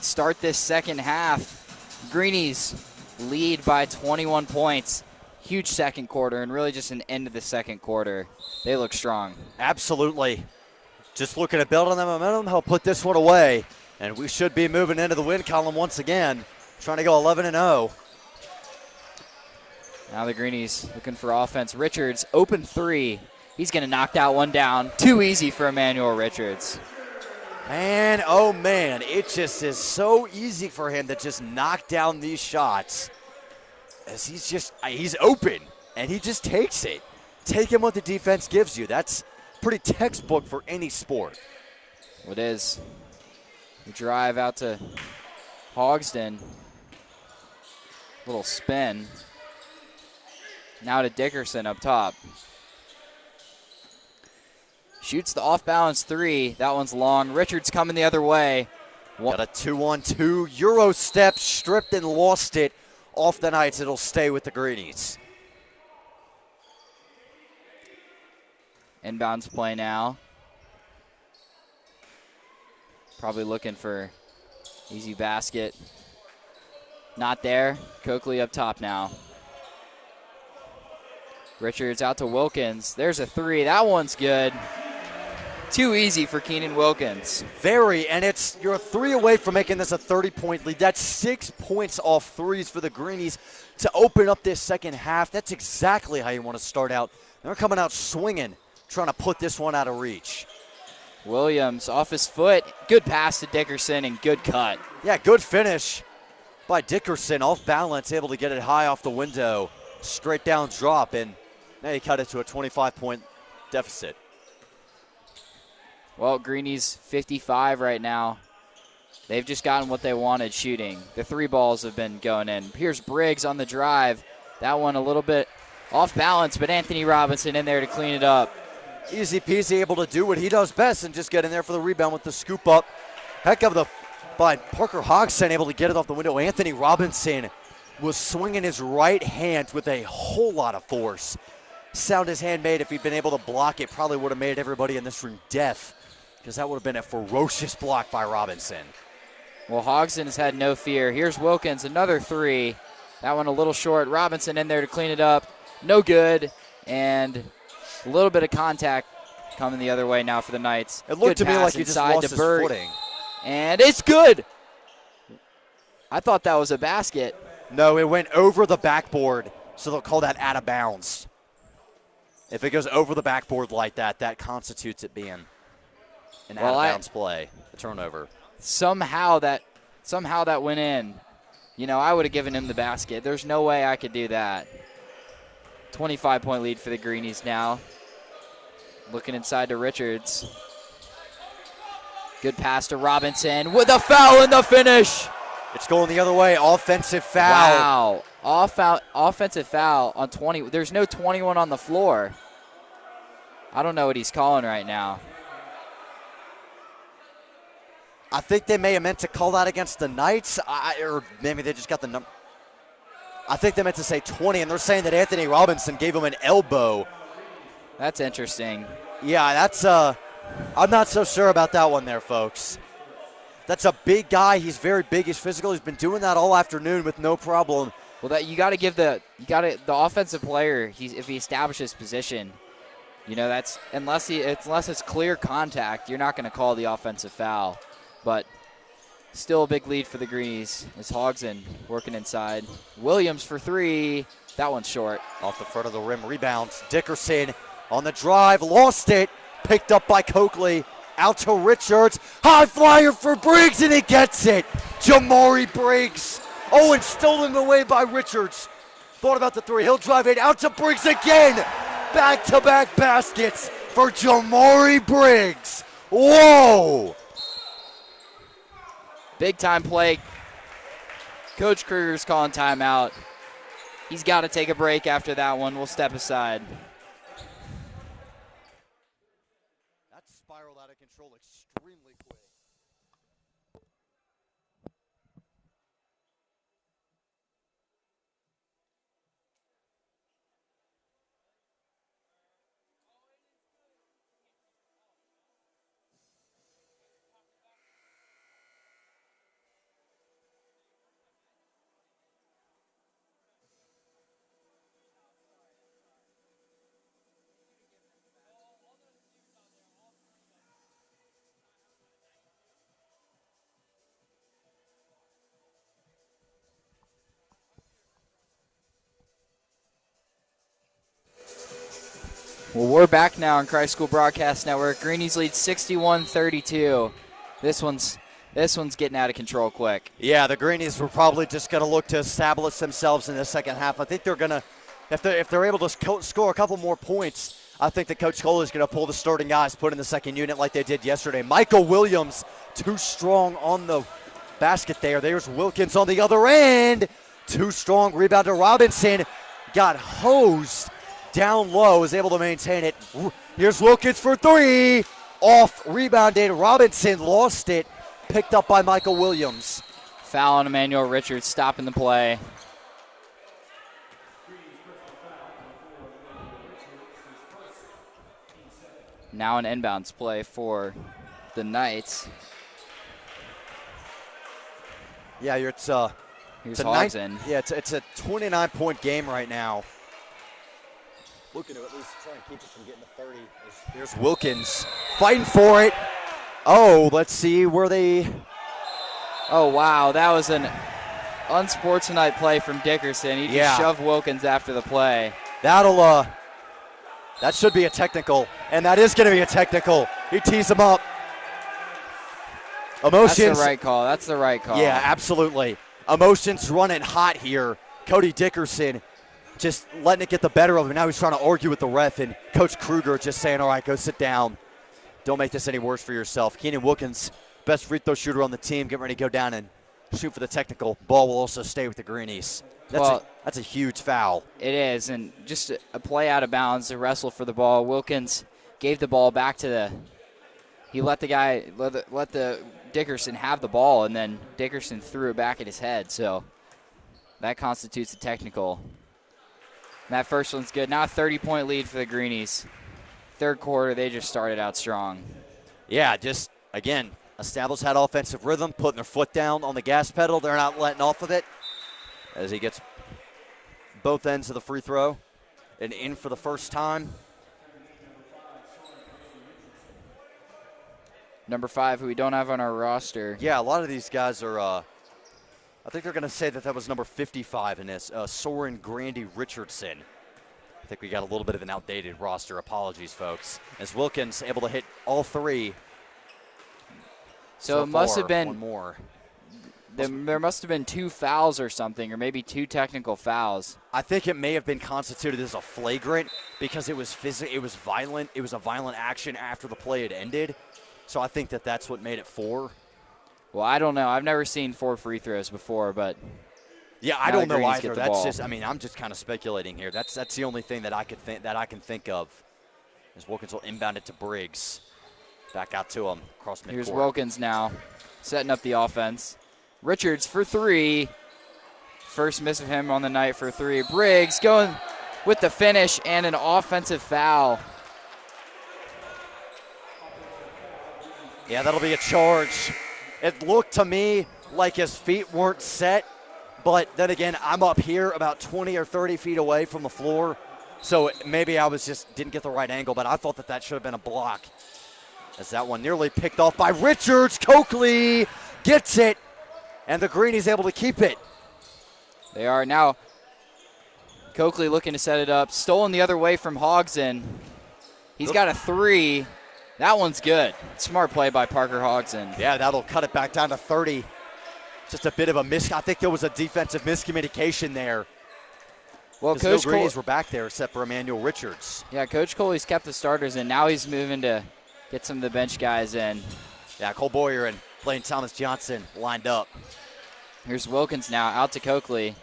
start this second half, Greenies lead by 21 points. Huge second quarter, and really just an end of the second quarter. They look strong. Absolutely. Just looking to build on that momentum, he'll put this one away. And we should be moving into the win column once again, trying to go 11-0. Now the Greenies looking for offense. Richards, open three. He's going to knock that one down. Too easy for Emmanuel Richards. Man, oh man, it just is so easy for him to just knock down these shots. As he's open, and he just takes it. Taking what the defense gives you. That's pretty textbook for any sport. It is. We drive out to Hogsden. Little spin. Now to Dickerson up top. Shoots the off-balance three. That one's long. Richards coming the other way. Got a 2-on-2 Euro step, stripped and lost it. Off the Knights, it'll stay with the Greenies. Inbounds play now. Probably looking for easy basket. Not there. Coakley up top now. Richards out to Wilkins. There's a three. That one's good. Too easy for Keenan Wilkins. Very, and you're a three away from making this a 30-point lead. That's 6 points off threes for the Greenies to open up this second half. That's exactly how you want to start out. They're coming out swinging, trying to put this one out of reach. Williams off his foot. Good pass to Dickerson and good cut. Yeah, good finish by Dickerson. Off balance, able to get it high off the window. Straight down drop, and now you cut it to a 25-point deficit. Well, Greenies 55 right now. They've just gotten what they wanted shooting. The three balls have been going in. Here's Briggs on the drive. That one a little bit off balance, but Anthony Robinson in there to clean it up. Easy peasy, able to do what he does best and just get in there for the rebound with the scoop up. Heck of the by Parker Hodgson, able to get it off the window. Anthony Robinson was swinging his right hand with a whole lot of force. Sound his hand made. If he'd been able to block it, probably would have made everybody in this room deaf, because that would have been a ferocious block by Robinson. Well, Hodgson has had no fear. Here's Wilkins, another three. That one a little short. Robinson in there to clean it up. No good. And a little bit of contact coming the other way now for the Knights. It looked good to me like he just lost his footing. And it's good. I thought that was a basket. No, it went over the backboard, so they'll call that out of bounds. If it goes over the backboard like that, that constitutes it being an out-of-bounds play, a turnover. Somehow that went in. You know, I would have given him the basket. There's no way I could do that. 25-point lead for the Greenies now. Looking inside to Richards. Good pass to Robinson with a foul in the finish. It's going the other way. Offensive foul. Wow. Offensive foul on 20. There's no 21 on the floor. I don't know what he's calling right now. I think they may have meant to call that against the Knights, or maybe they just got the number. I think they meant to say 20, and they're saying that Anthony Robinson gave him an elbow. That's interesting. Yeah, that's I'm not so sure about that one there, folks. That's a big guy. He's very big. He's physical. He's been doing that all afternoon with no problem. Well, that you got to give the offensive player. If he establishes position, you know, that's unless it's clear contact, you're not going to call the offensive foul. But still a big lead for the Greenies. It's Hodgson working inside. Williams for three. That one's short. Off the front of the rim, rebounds. Dickerson on the drive, lost it. Picked up by Coakley. Out to Richards. High flyer for Briggs, and he gets it. Jamari Briggs. Oh, and stolen away by Richards. Thought about the three. He'll drive it out to Briggs again. Back-to-back baskets for Jamari Briggs. Whoa. Big-time play. Coach Kruger's calling timeout. He's got to take a break after that one. We'll step aside. That spiraled out of control extremely quick. Well, we're back now on Christ School Broadcast Network. Greenies lead 61-32. This one's getting out of control quick. Yeah, the Greenies were probably just going to look to establish themselves in the second half. I think they're going to, if they're able to score a couple more points, I think that Coach Cole is going to pull the starting guys, put in the second unit like they did yesterday. Michael Williams, too strong on the basket there. There's Wilkins on the other end. Too strong. Rebound to Robinson. Got hosed down low. Is able to maintain it. Here's Wilkins for three. Off. Rebounded. Robinson lost it. Picked up by Michael Williams. Foul on Emmanuel Richards, stopping the play. Now an inbounds play for the Knights. Yeah, it's Here's Hodgson. it's a 29-point game right now. Looking to at least try and keep it from getting to 30. There's Wilkins fighting for it. Oh, let's see where they. Oh, wow. That was an unsportsmanlike play from Dickerson. He just shoved Wilkins after the play. That should be a technical, and that is going to be a technical. He tees him up. Emotions. That's the right call. Yeah, absolutely. Emotions running hot here. Cody Dickerson just letting it get the better of him. Now he's trying to argue with the ref, and Coach Kruger just saying, all right, go sit down. Don't make this any worse for yourself. Keenan Wilkins, best free throw shooter on the team, getting ready to go down and shoot for the technical. Ball will also stay with the Greenies. That's a huge foul. It is, and just a play out of bounds, a wrestle for the ball. Wilkins gave the ball back to he let the Dickerson have the ball, and then Dickerson threw it back at his head. So that constitutes a technical. And that first one's good. Now a 30-point lead for the Greenies. Third quarter, they just started out strong. Yeah, just, again, established that offensive rhythm, putting their foot down on the gas pedal. They're not letting off of it as he gets both ends of the free throw and in for the first time. Number 5, who we don't have on our roster. Yeah, a lot of these guys are, I think they're going to say that was number 55 in this, Soren Grandy Richardson. I think we got a little bit of an outdated roster. Apologies, folks. As Wilkins able to hit all three. So it must have been one more. There must have been 2 fouls or something, or maybe 2 technical fouls. I think it may have been constituted as a flagrant because it was it was violent. It was a violent action after the play had ended. So I think that's what made it 4. Well, I don't know. I've never seen 4 free throws before, but yeah, I don't know either. That's ball. just. I mean, I'm just kind of speculating here. That's the only thing that I can think of. As Wilkins will inbound it to Briggs, back out to him across midcourt. Here's Wilkins now, setting up the offense. Richards for 3. First miss of him on the night for 3. Briggs going with the finish and an offensive foul. Yeah, that'll be a charge. It looked to me like his feet weren't set, but then again, I'm up here about 20 or 30 feet away from the floor, so maybe I didn't get the right angle, but I thought that should have been a block. As that one nearly picked off by Richards. Coakley gets it, and the Greenies able to keep it. They are now. Coakley looking to set it up. Stolen the other way from Hodgson. He's got a 3. That one's good. Smart play by Parker Hodgson. Yeah, that'll cut it back down to 30. Just a bit of a I think there was a defensive miscommunication there. Well, Coach no Greenies were back there except for Emmanuel Richards. Yeah, Coach Coley's kept the starters in. Now he's moving to get some of the bench guys in. Yeah, Cole Boyer and Blaine Thomas Johnson lined up. Here's Wilkins now out to Coakley.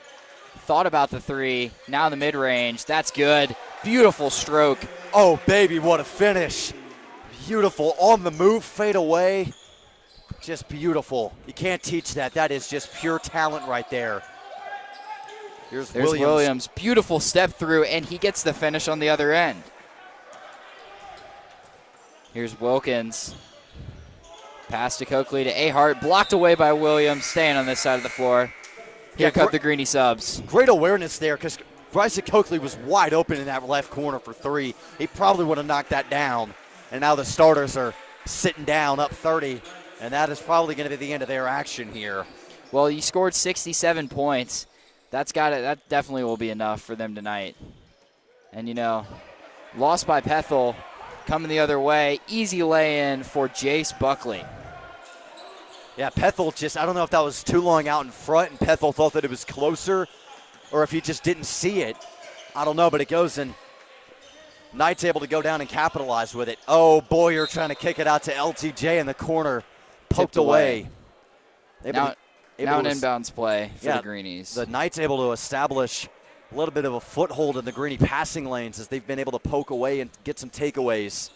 Thought about the 3. Now in the mid-range. That's good. Beautiful stroke. Oh, baby, what a finish. Beautiful. On the move, fade away. Just beautiful. You can't teach that. That is just pure talent right there. There's Williams. Beautiful step through, and he gets the finish on the other end. Here's Wilkins. Pass to Coakley to Ahart. Blocked away by Williams. Staying on this side of the floor. Here come the Greenie subs. Great awareness there because Bryson Coakley was wide open in that left corner for 3. He probably would have knocked that down. And now the starters are sitting down up 30. And that is probably going to be the end of their action here. Well, you scored 67 points. That definitely will be enough for them tonight. And, Lost by Pethel. Coming the other way. Easy lay-in for Jace Buckley. Yeah, Pethel just, I don't know if that was too long out in front and Pethel thought that it was closer or if he just didn't see it. I don't know, but it goes and Knight's able to go down and capitalize with it. Oh, Boyer trying to kick it out to LTJ in the corner. Poked away. Now an inbounds play for the Greenies. The Knights able to establish a little bit of a foothold in the Greenie passing lanes as they've been able to poke away and get some takeaways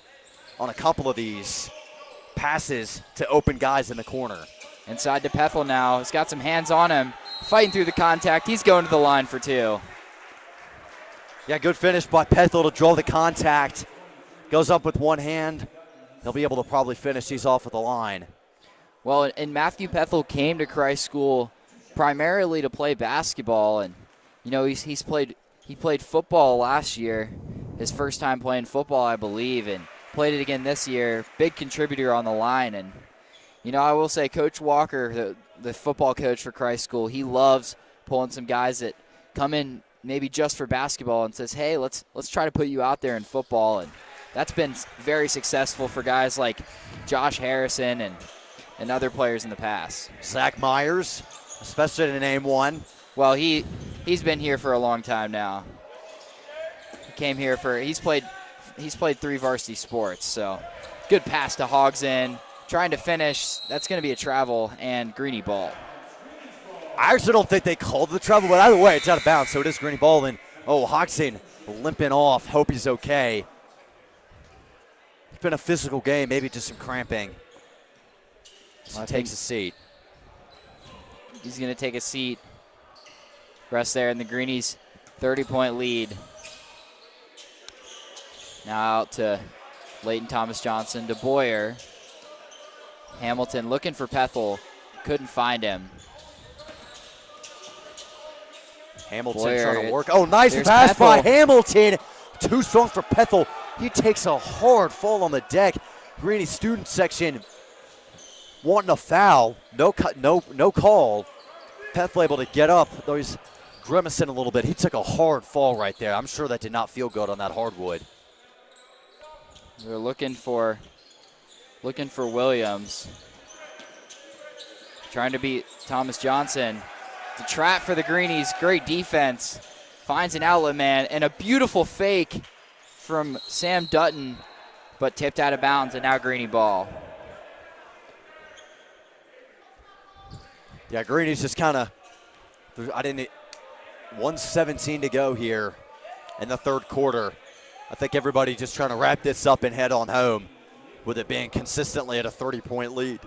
on a couple of these passes to open guys in the corner. Inside to Pethel now. He's got some hands on him. Fighting through the contact. He's going to the line for 2. Yeah, good finish by Pethel to draw the contact. Goes up with one hand. He'll be able to probably finish these off at the line. Well, and Matthew Pethel came to Christ School primarily to play basketball, and he played football last year, his first time playing football, I believe, and played it again this year. Big contributor on the line, and I will say Coach Walker, the football coach for Christ School, he loves pulling some guys that come in maybe just for basketball and says, hey, let's try to put you out there in football, and that's been very successful for guys like Josh Harrison and other players in the past. Zach Myers, especially to name one. Well, he's been here for a long time now. He came here he's played 3 varsity sports, so good pass to Hogson. Trying to finish. That's going to be a travel and Greenie ball. I actually don't think they called the travel, but either way, it's out of bounds, so it is Greenie ball. And, Hogson limping off. Hope he's okay. It's been a physical game, maybe just some cramping. So he takes a seat. He's going to take a seat. Rest there in the Greenies' 30-point lead. Now out to Leighton Thomas Johnson to Boyer. Hamilton looking for Pethel. Couldn't find him. Hamilton Boyer, trying to work. Oh, nice pass Pethel by Hamilton. Too strong for Pethel. He takes a hard fall on the deck. Greenie student section wanting a foul. No call. Pethel able to get up, though he's grimacing a little bit. He took a hard fall right there. I'm sure that did not feel good on that hardwood. They're looking for Williams. Trying to beat Thomas Johnson. The trap for the Greenies. Great defense. Finds an outlet man and a beautiful fake from Sam Dutton, but tipped out of bounds, and now Greenie ball. Yeah, Greenies just kind of, 1:17 to go here in the third quarter. I think everybody just trying to wrap this up and head on home with it being consistently at a 30-point lead.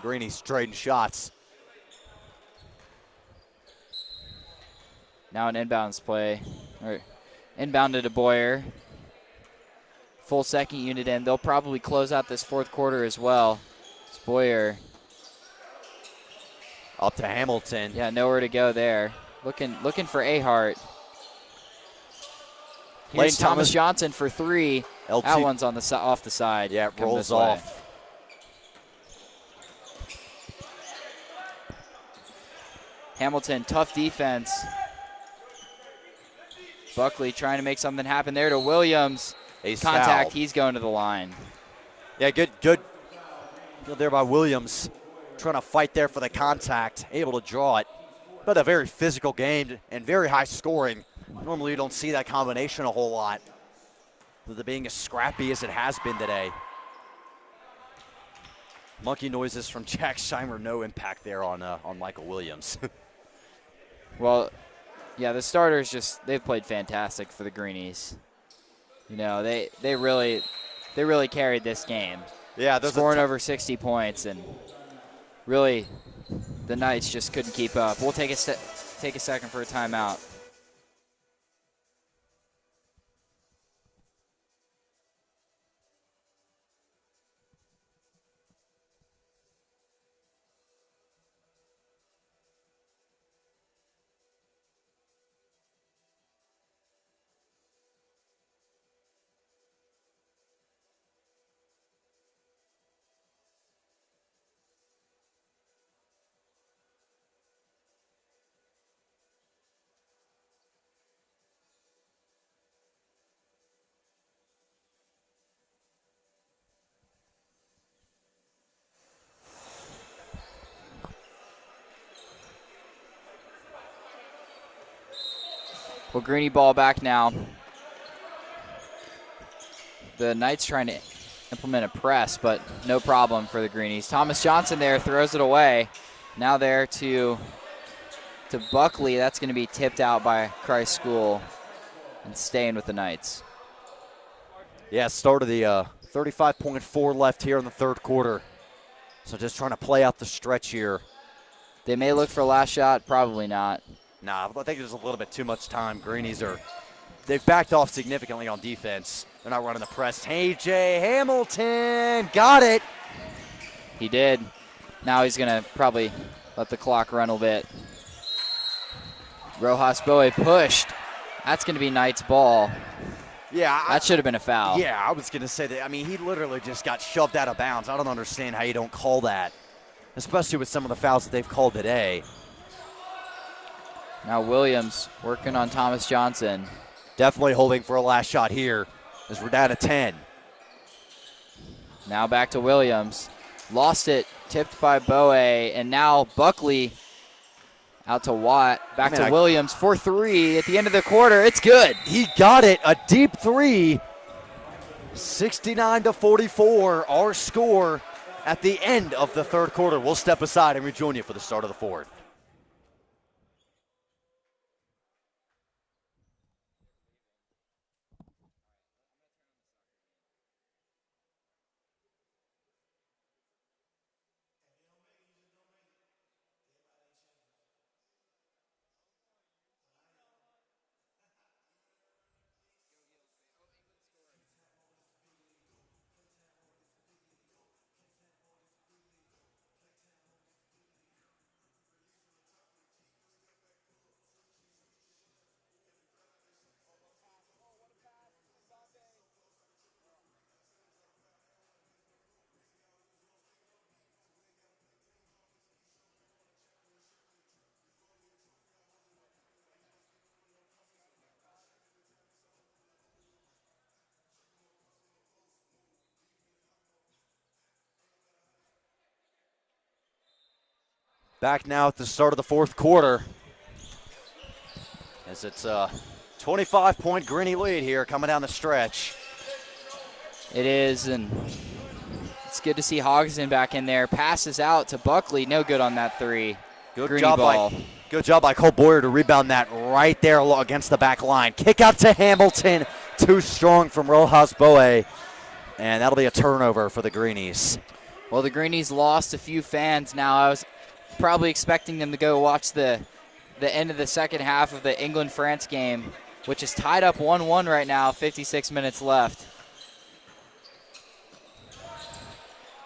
Greenies trading shots. Now an inbounds play. Inbounded to Boyer. Full second unit in. They'll probably close out this fourth quarter as well. It's Boyer. Up to Hamilton. Yeah, nowhere to go there. Looking for Ahart. Here's Thomas Johnson for 3. That one's on off the side. Yeah, it rolls off. Hamilton, tough defense. Buckley trying to make something happen there to Williams. Contact, he's going to the line. Yeah, good there by Williams. Trying to fight there for the contact, able to draw it. But a very physical game and very high scoring. Normally you don't see that combination a whole lot, with it being as scrappy as it has been today. Monkey noises from Jack Scheimer, no impact there on Michael Williams. Well, yeah, the starters they've played fantastic for the Greenies. They really carried this game. Yeah, scoring over 60 points, and really the Knights just couldn't keep up. We'll take a second for a timeout. Well, Greenie ball back now. The Knights trying to implement a press, but no problem for the Greenies. Thomas Johnson there throws it away. Now there to Buckley. That's going to be tipped out by Christ School and staying with the Knights. Yeah, start of the 35.4 left here in the third quarter. So just trying to play out the stretch here. They may look for a last shot. Probably not. Nah, I think there's a little bit too much time. Greenies they've backed off significantly on defense. They're not running the press. A.J. Hamilton got it. He did. Now he's going to probably let the clock run a bit. Rojas Boe pushed. That's going to be Knight's ball. Yeah. That should have been a foul. Yeah, I was going to say that. I mean, he literally just got shoved out of bounds. I don't understand how you don't call that, especially with some of the fouls that they've called today. Now Williams working on Thomas Johnson. Definitely holding for a last shot here as we're down to 10. Now back to Williams. Lost it, tipped by Boe, and now Buckley out to Watt. Back to Williams for three at the end of the quarter. It's good. He got it, a deep three. 69-44, our score at the end of the third quarter. We'll step aside and rejoin you for the start of the fourth. Back now at the start of the fourth quarter, as it's a 25-point Greenie lead here coming down the stretch. It is, and it's good to see Hodgson back in there. Passes out to Buckley. No good on that three. Good job by Cole Boyer to rebound that right there against the back line. Kick out to Hamilton. Too strong from Rojas Boe. And that'll be a turnover for the Greenies. Well, the Greenies lost a few fans now. I was probably expecting them to go watch the end of the second half of the England-France game, which is tied up 1-1 right now, 56 minutes left.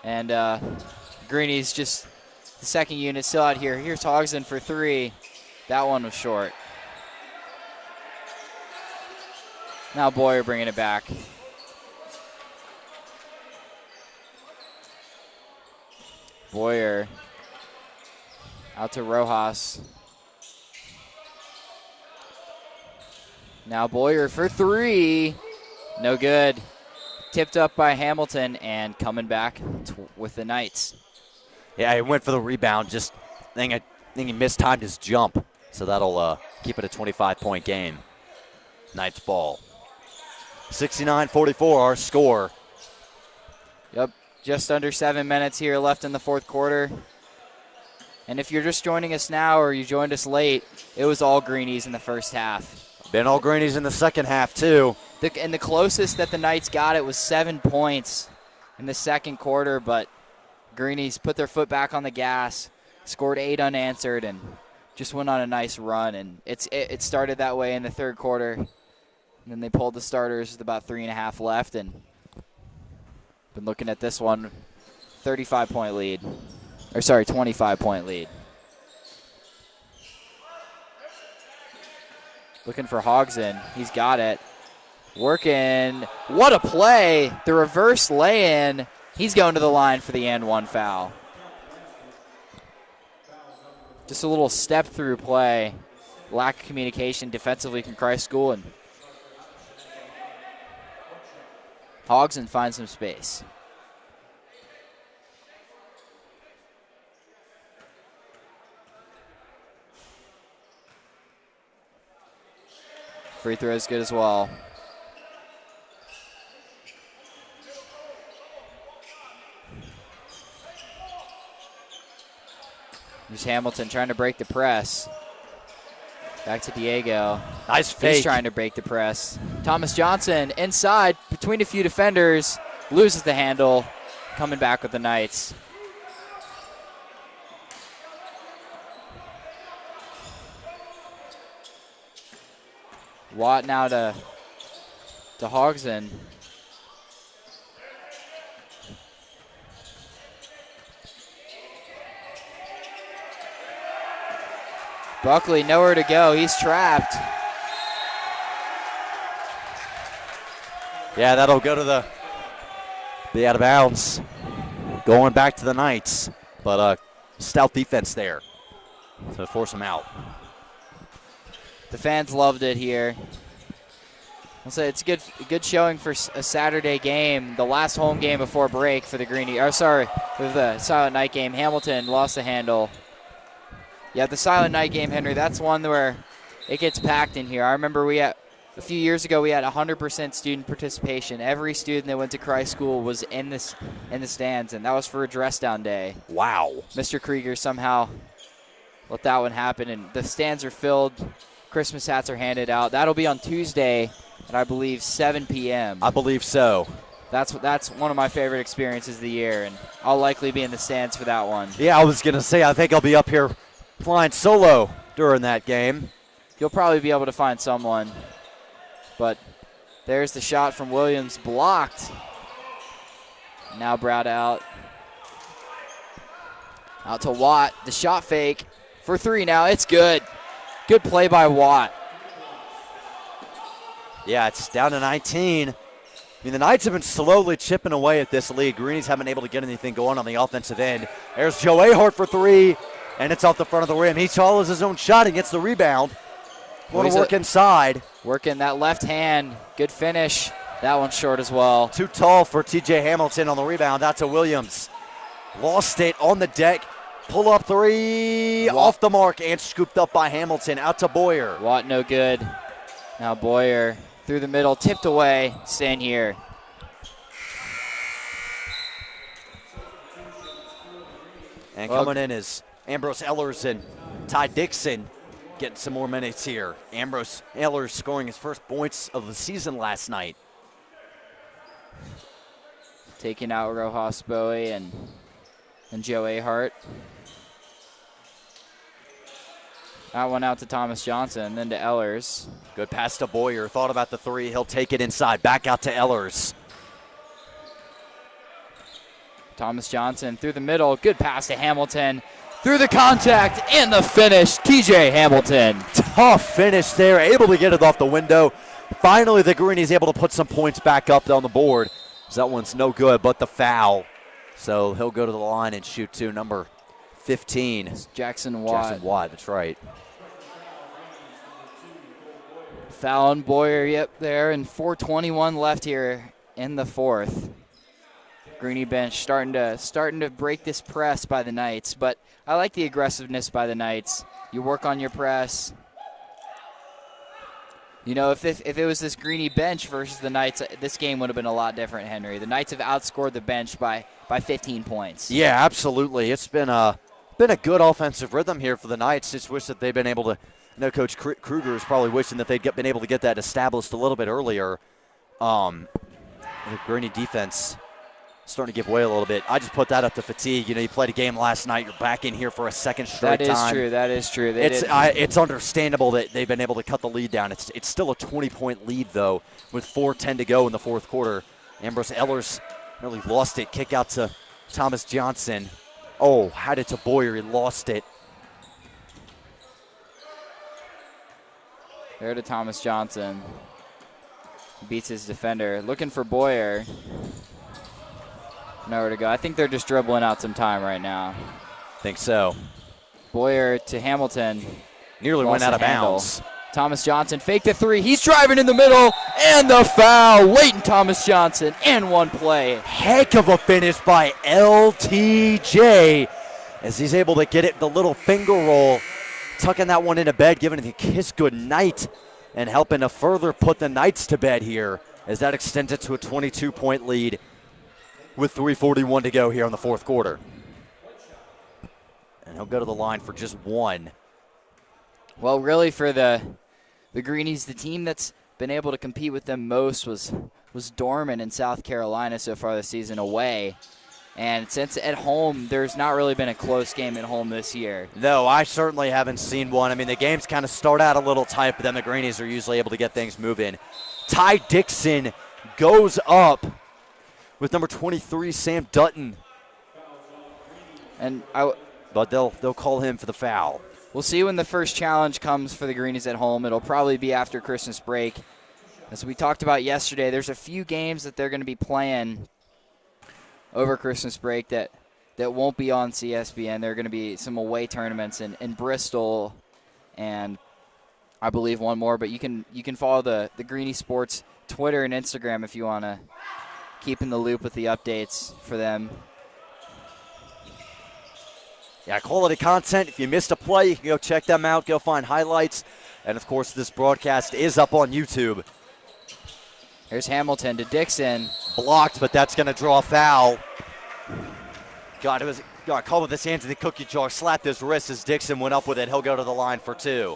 And Greenies just the second unit still out here. Here's Hodgson for three. That one was short. Now Boyer bringing it back. Boyer out to Rojas. Now Boyer for three. No good. Tipped up by Hamilton and coming back with the Knights. Yeah, he went for the rebound. Just think he mistimed his jump. So that'll keep it a 25-point game. Knights ball. 69-44, our score. Yep, just under 7 minutes here left in the fourth quarter. And if you're just joining us now or you joined us late, it was all Greenies in the first half. Been all Greenies in the second half, too. And the closest that the Knights got it was 7 points in the second quarter, but Greenies put their foot back on the gas, scored 8 unanswered, and just went on a nice run. And it started that way in the third quarter. And then they pulled the starters with about 3.5 left, and been looking at this one, 35-point lead. Or sorry, 25-point lead. Looking for Hodgson. He's got it. Working. What a play. The reverse lay-in. He's going to the line for the and one foul. Just a little step-through play. Lack of communication defensively from Christ School, and Hodgson finds some space. Free throw is good as well. Here's Hamilton trying to break the press. Back to Diego. Nice fake. He's trying to break the press. Thomas Johnson inside between a few defenders. Loses the handle. Coming back with the Knights. Watt now to Hogson. Buckley nowhere to go. He's trapped. Yeah, that'll go to the out of bounds. Going back to the Knights. But stout defense there to force them out. The fans loved it here. I'll say it's a good showing for a Saturday game. The last home game before break for the with the Silent Night game. Hamilton lost the handle. Yeah, the Silent Night game, Henry, that's one where it gets packed in here. I remember a few years ago we had 100% student participation. Every student that went to Christ School was in the stands, and that was for a dress down day. Wow. Mr. Krieger somehow let that one happen, and the stands are filled. Christmas hats are handed out. That'll be on Tuesday at, I believe, 7 p.m. I believe so. That's one of my favorite experiences of the year, and I'll likely be in the stands for that one. Yeah, I was going to say, I think I'll be up here flying solo during that game. You'll probably be able to find someone. But there's the shot from Williams, blocked. Now Brad out. Out to Watt, the shot fake for three now. It's good. Good play by Watt. Yeah, it's down to 19. I mean, the Knights have been slowly chipping away at this lead. Greenies haven't been able to get anything going on the offensive end. There's Joe Ahart for three, and it's off the front of the rim. He follows his own shot and gets the rebound. Want to work inside. Working that left hand. Good finish. That one's short as well. Too tall for TJ Hamilton on the rebound. Out to Williams. Lost it on the deck. Pull up three. Off the mark and scooped up by Hamilton. Out to Boyer. Watt no good. Now Boyer through the middle. Tipped away. Staying here. And coming in is Ambrose Ellers and Ty Dixon. Getting some more minutes here. Ambrose Ellers scoring his first points of the season last night. Taking out Rojas Bowie and Joe Ahart. That one out to Thomas Johnson, then to Ellers. Good pass to Boyer. Thought about the three. He'll take it inside. Back out to Ellers. Thomas Johnson through the middle. Good pass to Hamilton. Through the contact and the finish, TJ Hamilton. Tough finish there, able to get it off the window. Finally, the Greenies able to put some points back up on the board. So that one's no good, but the foul. So he'll go to the line and shoot to number 15. It's Jackson Watt. Jackson Watt, that's right. Foul on Boyer, yep, there, and 4:21 left here in the fourth. Greenie bench starting to break this press by the Knights, but I like the aggressiveness by the Knights. You work on your press. You know, if it was this Greenie bench versus the Knights, this game would have been a lot different, Henry. The Knights have outscored the bench by 15 points. Yeah, absolutely. It's been a good offensive rhythm here for the Knights. Just wish that they've been able to. I know Coach Kruger is probably wishing that they'd been able to get that established a little bit earlier. The Greenie defense starting to give way a little bit. I just put that up to fatigue. You know, you played a game last night. You're back in here for a second straight time. That is true. It's understandable that they've been able to cut the lead down. It's still a 20-point lead, though, with 4:10 to go in the fourth quarter. Ambrose Ellers nearly lost it. Kick out to Thomas Johnson. Oh, had it to Boyer. He lost it. There to Thomas Johnson. Beats his defender. Looking for Boyer. Nowhere to go. I think they're just dribbling out some time right now. Think so. Boyer to Hamilton. Nearly went out of bounds. Thomas Johnson faked the three. He's driving in the middle. And the foul. Leighton Thomas Johnson. And one play. Heck of a finish by LTJ as he's able to get it the little finger roll. Tucking that one into bed, giving it a kiss goodnight and helping to further put the Knights to bed here as that extends it to a 22-point lead with 3:41 to go here in the fourth quarter. And he'll go to the line for just one. Well, really for the Greenies, the team that's been able to compete with them most was Dorman in South Carolina so far this season away. And since at home, there's not really been a close game at home this year. No, I certainly haven't seen one. I mean, the games kind of start out a little tight, but then the Greenies are usually able to get things moving. Ty Dixon goes up with number 23, Sam Dutton. But they'll call him for the foul. We'll see when the first challenge comes for the Greenies at home. It'll probably be after Christmas break. As we talked about yesterday, there's a few games that they're going to be playing over Christmas break that won't be on CSBN. There are going to be some away tournaments in Bristol and I believe one more. But you can follow the Greenie Sports Twitter and Instagram if you want to keep in the loop with the updates for them. Yeah, quality content. If you missed a play, you can go check them out, go find highlights. And, of course, this broadcast is up on YouTube. Here's Hamilton to Dixon. Blocked, but that's going to draw a foul. God, called with his hands in the cookie jar, slapped his wrist as Dixon went up with it. He'll go to the line for two.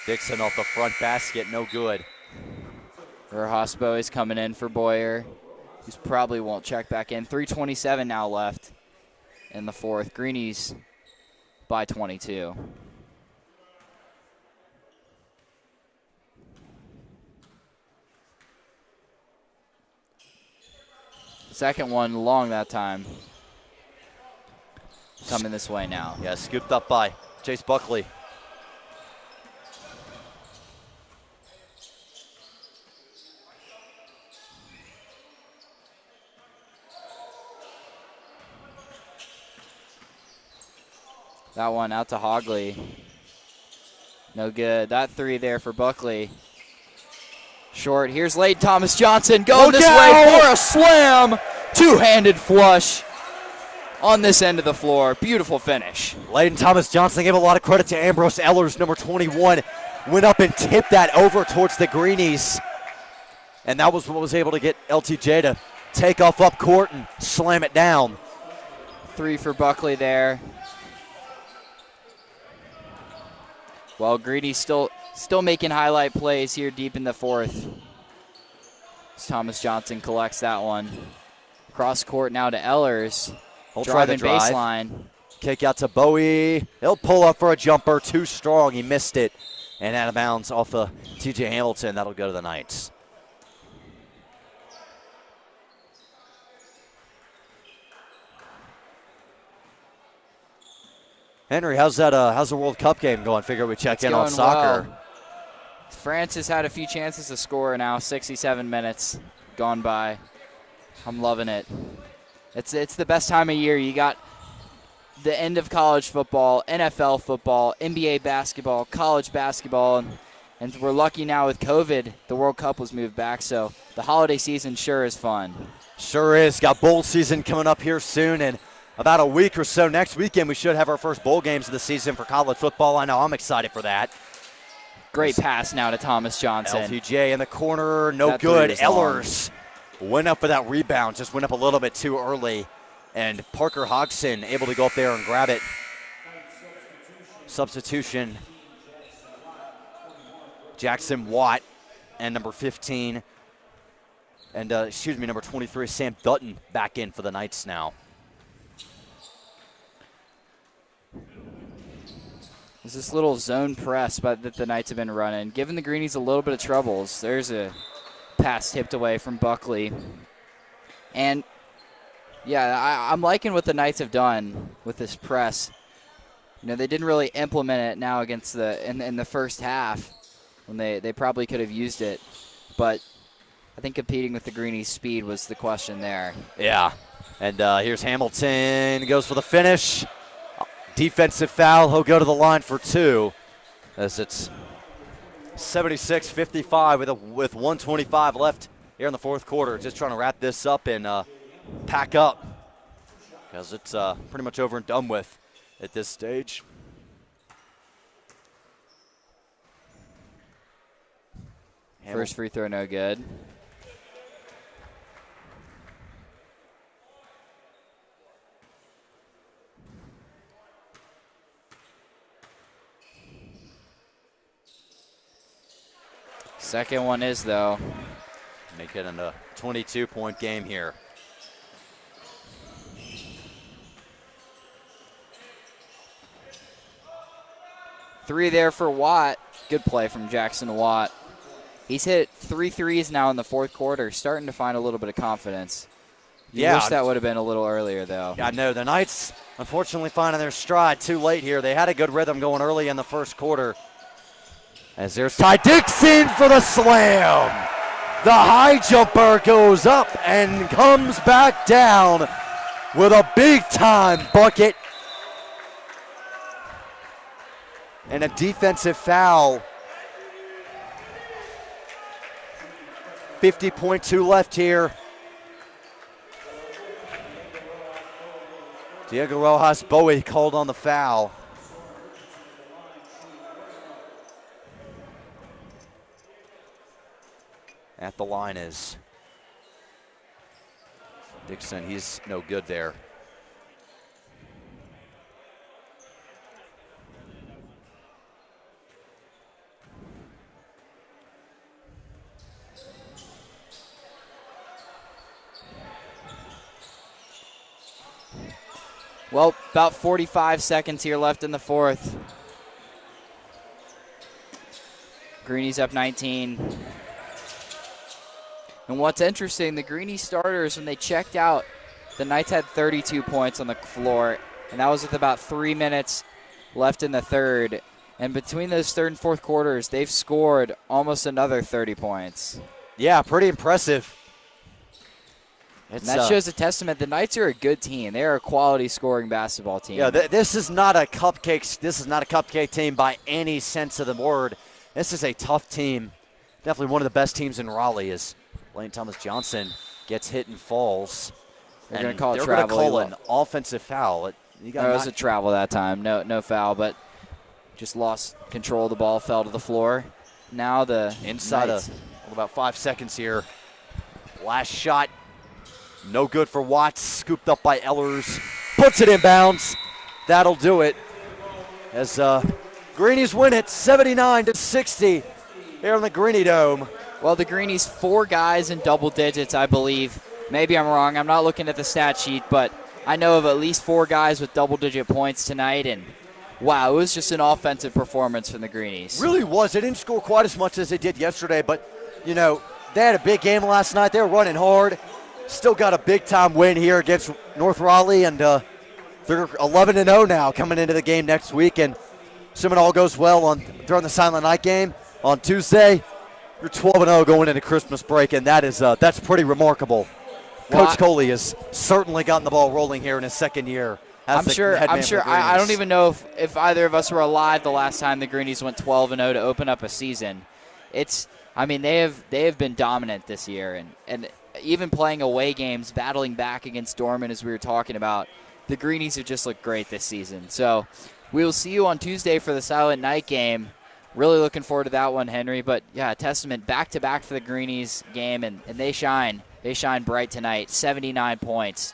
Dixon off the front basket, no good. Verhosbo is coming in for Boyer. He probably won't check back in. 3:27 now left in the fourth. Greenies by 22. Second one long that time. Coming this way now. Yeah, scooped up by Chase Buckley. That one out to Hogley. No good. That three there for Buckley. Short. Here's Leighton Thomas Johnson going this way for a slam. Two-handed flush on this end of the floor. Beautiful finish. Leighton Thomas Johnson gave a lot of credit to Ambrose Ellers, number 21. Went up and tipped that over towards the Greenies. And that was what was able to get LTJ to take off up court and slam it down. Three for Buckley there. Well, Greenies still making highlight plays here deep in the fourth. As Thomas Johnson collects that one. Cross court now to Ellers. He'll try the drive. Baseline. Kick out to Bowie. He'll pull up for a jumper. Too strong. He missed it. And out of bounds off of TJ Hamilton. That'll go to the Knights. Henry, how's the World Cup game going? Figure we check in on soccer. Well. France has had a few chances to score now. 67 minutes gone by. I'm loving it. It's the best time of year. You got the end of college football, NFL football, NBA basketball, college basketball, and we're lucky now with COVID. The World Cup was moved back, so the holiday season sure is fun. Sure is. Got bowl season coming up here soon, and about a week or so next weekend, we should have our first bowl games of the season for college football. I know I'm excited for that. Great pass now to Thomas Johnson. LTJ in the corner, no good. Ellers went up for that rebound, just went up a little bit too early. And Parker Hodgson able to go up there and grab it. Substitution. Jackson Watt and number 15. And, number 23, Sam Dutton back in for the Knights now. There's this little zone press that the Knights have been running, giving the Greenies a little bit of troubles. There's a pass tipped away from Buckley. And, yeah, I'm liking what the Knights have done with this press. You know, they didn't really implement it now against in the first half when they probably could have used it. But I think competing with the Greenies' speed was the question there. Yeah. And here's Hamilton. Goes for the finish. Defensive foul. He'll go to the line for two as it's 76-55 with 125 left here in the fourth quarter. Just trying to wrap this up and pack up because it's pretty much over and done with at this stage. First free throw, no good. Second one is, though. Make it a 22-point game here. Three there for Watt. Good play from Jackson Watt. He's hit 3 threes now in the fourth quarter, starting to find a little bit of confidence. You wish that would have been a little earlier, though. Yeah, I know. The Knights, unfortunately, finding their stride too late here. They had a good rhythm going early in the first quarter. As there's Ty Dixon for the slam. The high jumper goes up and comes back down with a big-time bucket. And a defensive foul. 50.2 left here. Diego Rojas Bowie called on the foul. At the line is Dixon. He's no good there. Well, about 45 seconds here left in the fourth. Greenies up 19. And what's interesting, the Greenies starters, when they checked out, the Knights had 32 points on the floor, and that was with about 3 minutes left in the third. And between those third and fourth quarters, they've scored almost another 30 points. Yeah, pretty impressive. And that shows a testament. The Knights are a good team. They are a quality scoring basketball team. Yeah, this is not a cupcake. This is not a cupcake team by any sense of the word. This is a tough team. Definitely one of the best teams in Raleigh. As Lane Thomas Johnson gets hit and falls. They're going to call it travel. travel. They're going to call an offensive foul. It was a travel that time. No foul, but just lost control of the ball, fell to the floor. Now the inside of about 5 seconds here. Last shot. No good for Watts. Scooped up by Ellers. Puts it in bounds. That'll do it. As Greenies win it 79-60 here in the Greenie Dome. Well, the Greenies, 4 guys in double digits, I believe. Maybe I'm wrong. I'm not looking at the stat sheet, but I know of at least 4 guys with double-digit points tonight. And, wow, it was just an offensive performance from the Greenies. Really was. They didn't score quite as much as they did yesterday, but, you know, they had a big game last night. They were running hard. Still got a big-time win here against North Raleigh, and they're 11-0 now coming into the game next week. And assuming all goes well during the Silent Night game on Tuesday, you're 12-0 going into Christmas break, and that's pretty remarkable. Well, Coach Coley has certainly gotten the ball rolling here in his second year. I'm sure. I don't even know if either of us were alive the llast time the Greenies went 12-0 to open up a season. They have been dominant this year, and even playing away games, battling back against Dorman as we were talking about, the Greenies have just looked great this season. So we will see you on Tuesday for the Silent Night game. Really looking forward to that one, Henry. But, yeah, a testament back-to-back for the Greenies game, and they shine. They shine bright tonight, 79 points.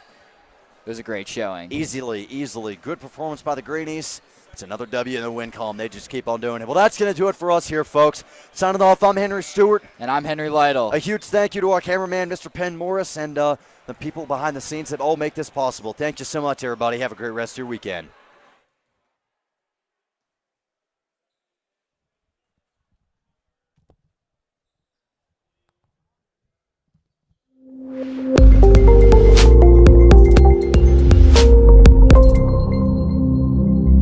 It was a great showing. Easily. Good performance by the Greenies. It's another W in the win column. They just keep on doing it. Well, that's going to do it for us here, folks. Signing off, I'm Henry Stewart. And I'm Henry Lytle. A huge thank you to our cameraman, Mr. Penn Morris, and the people behind the scenes that all make this possible. Thank you so much, everybody. Have a great rest of your weekend.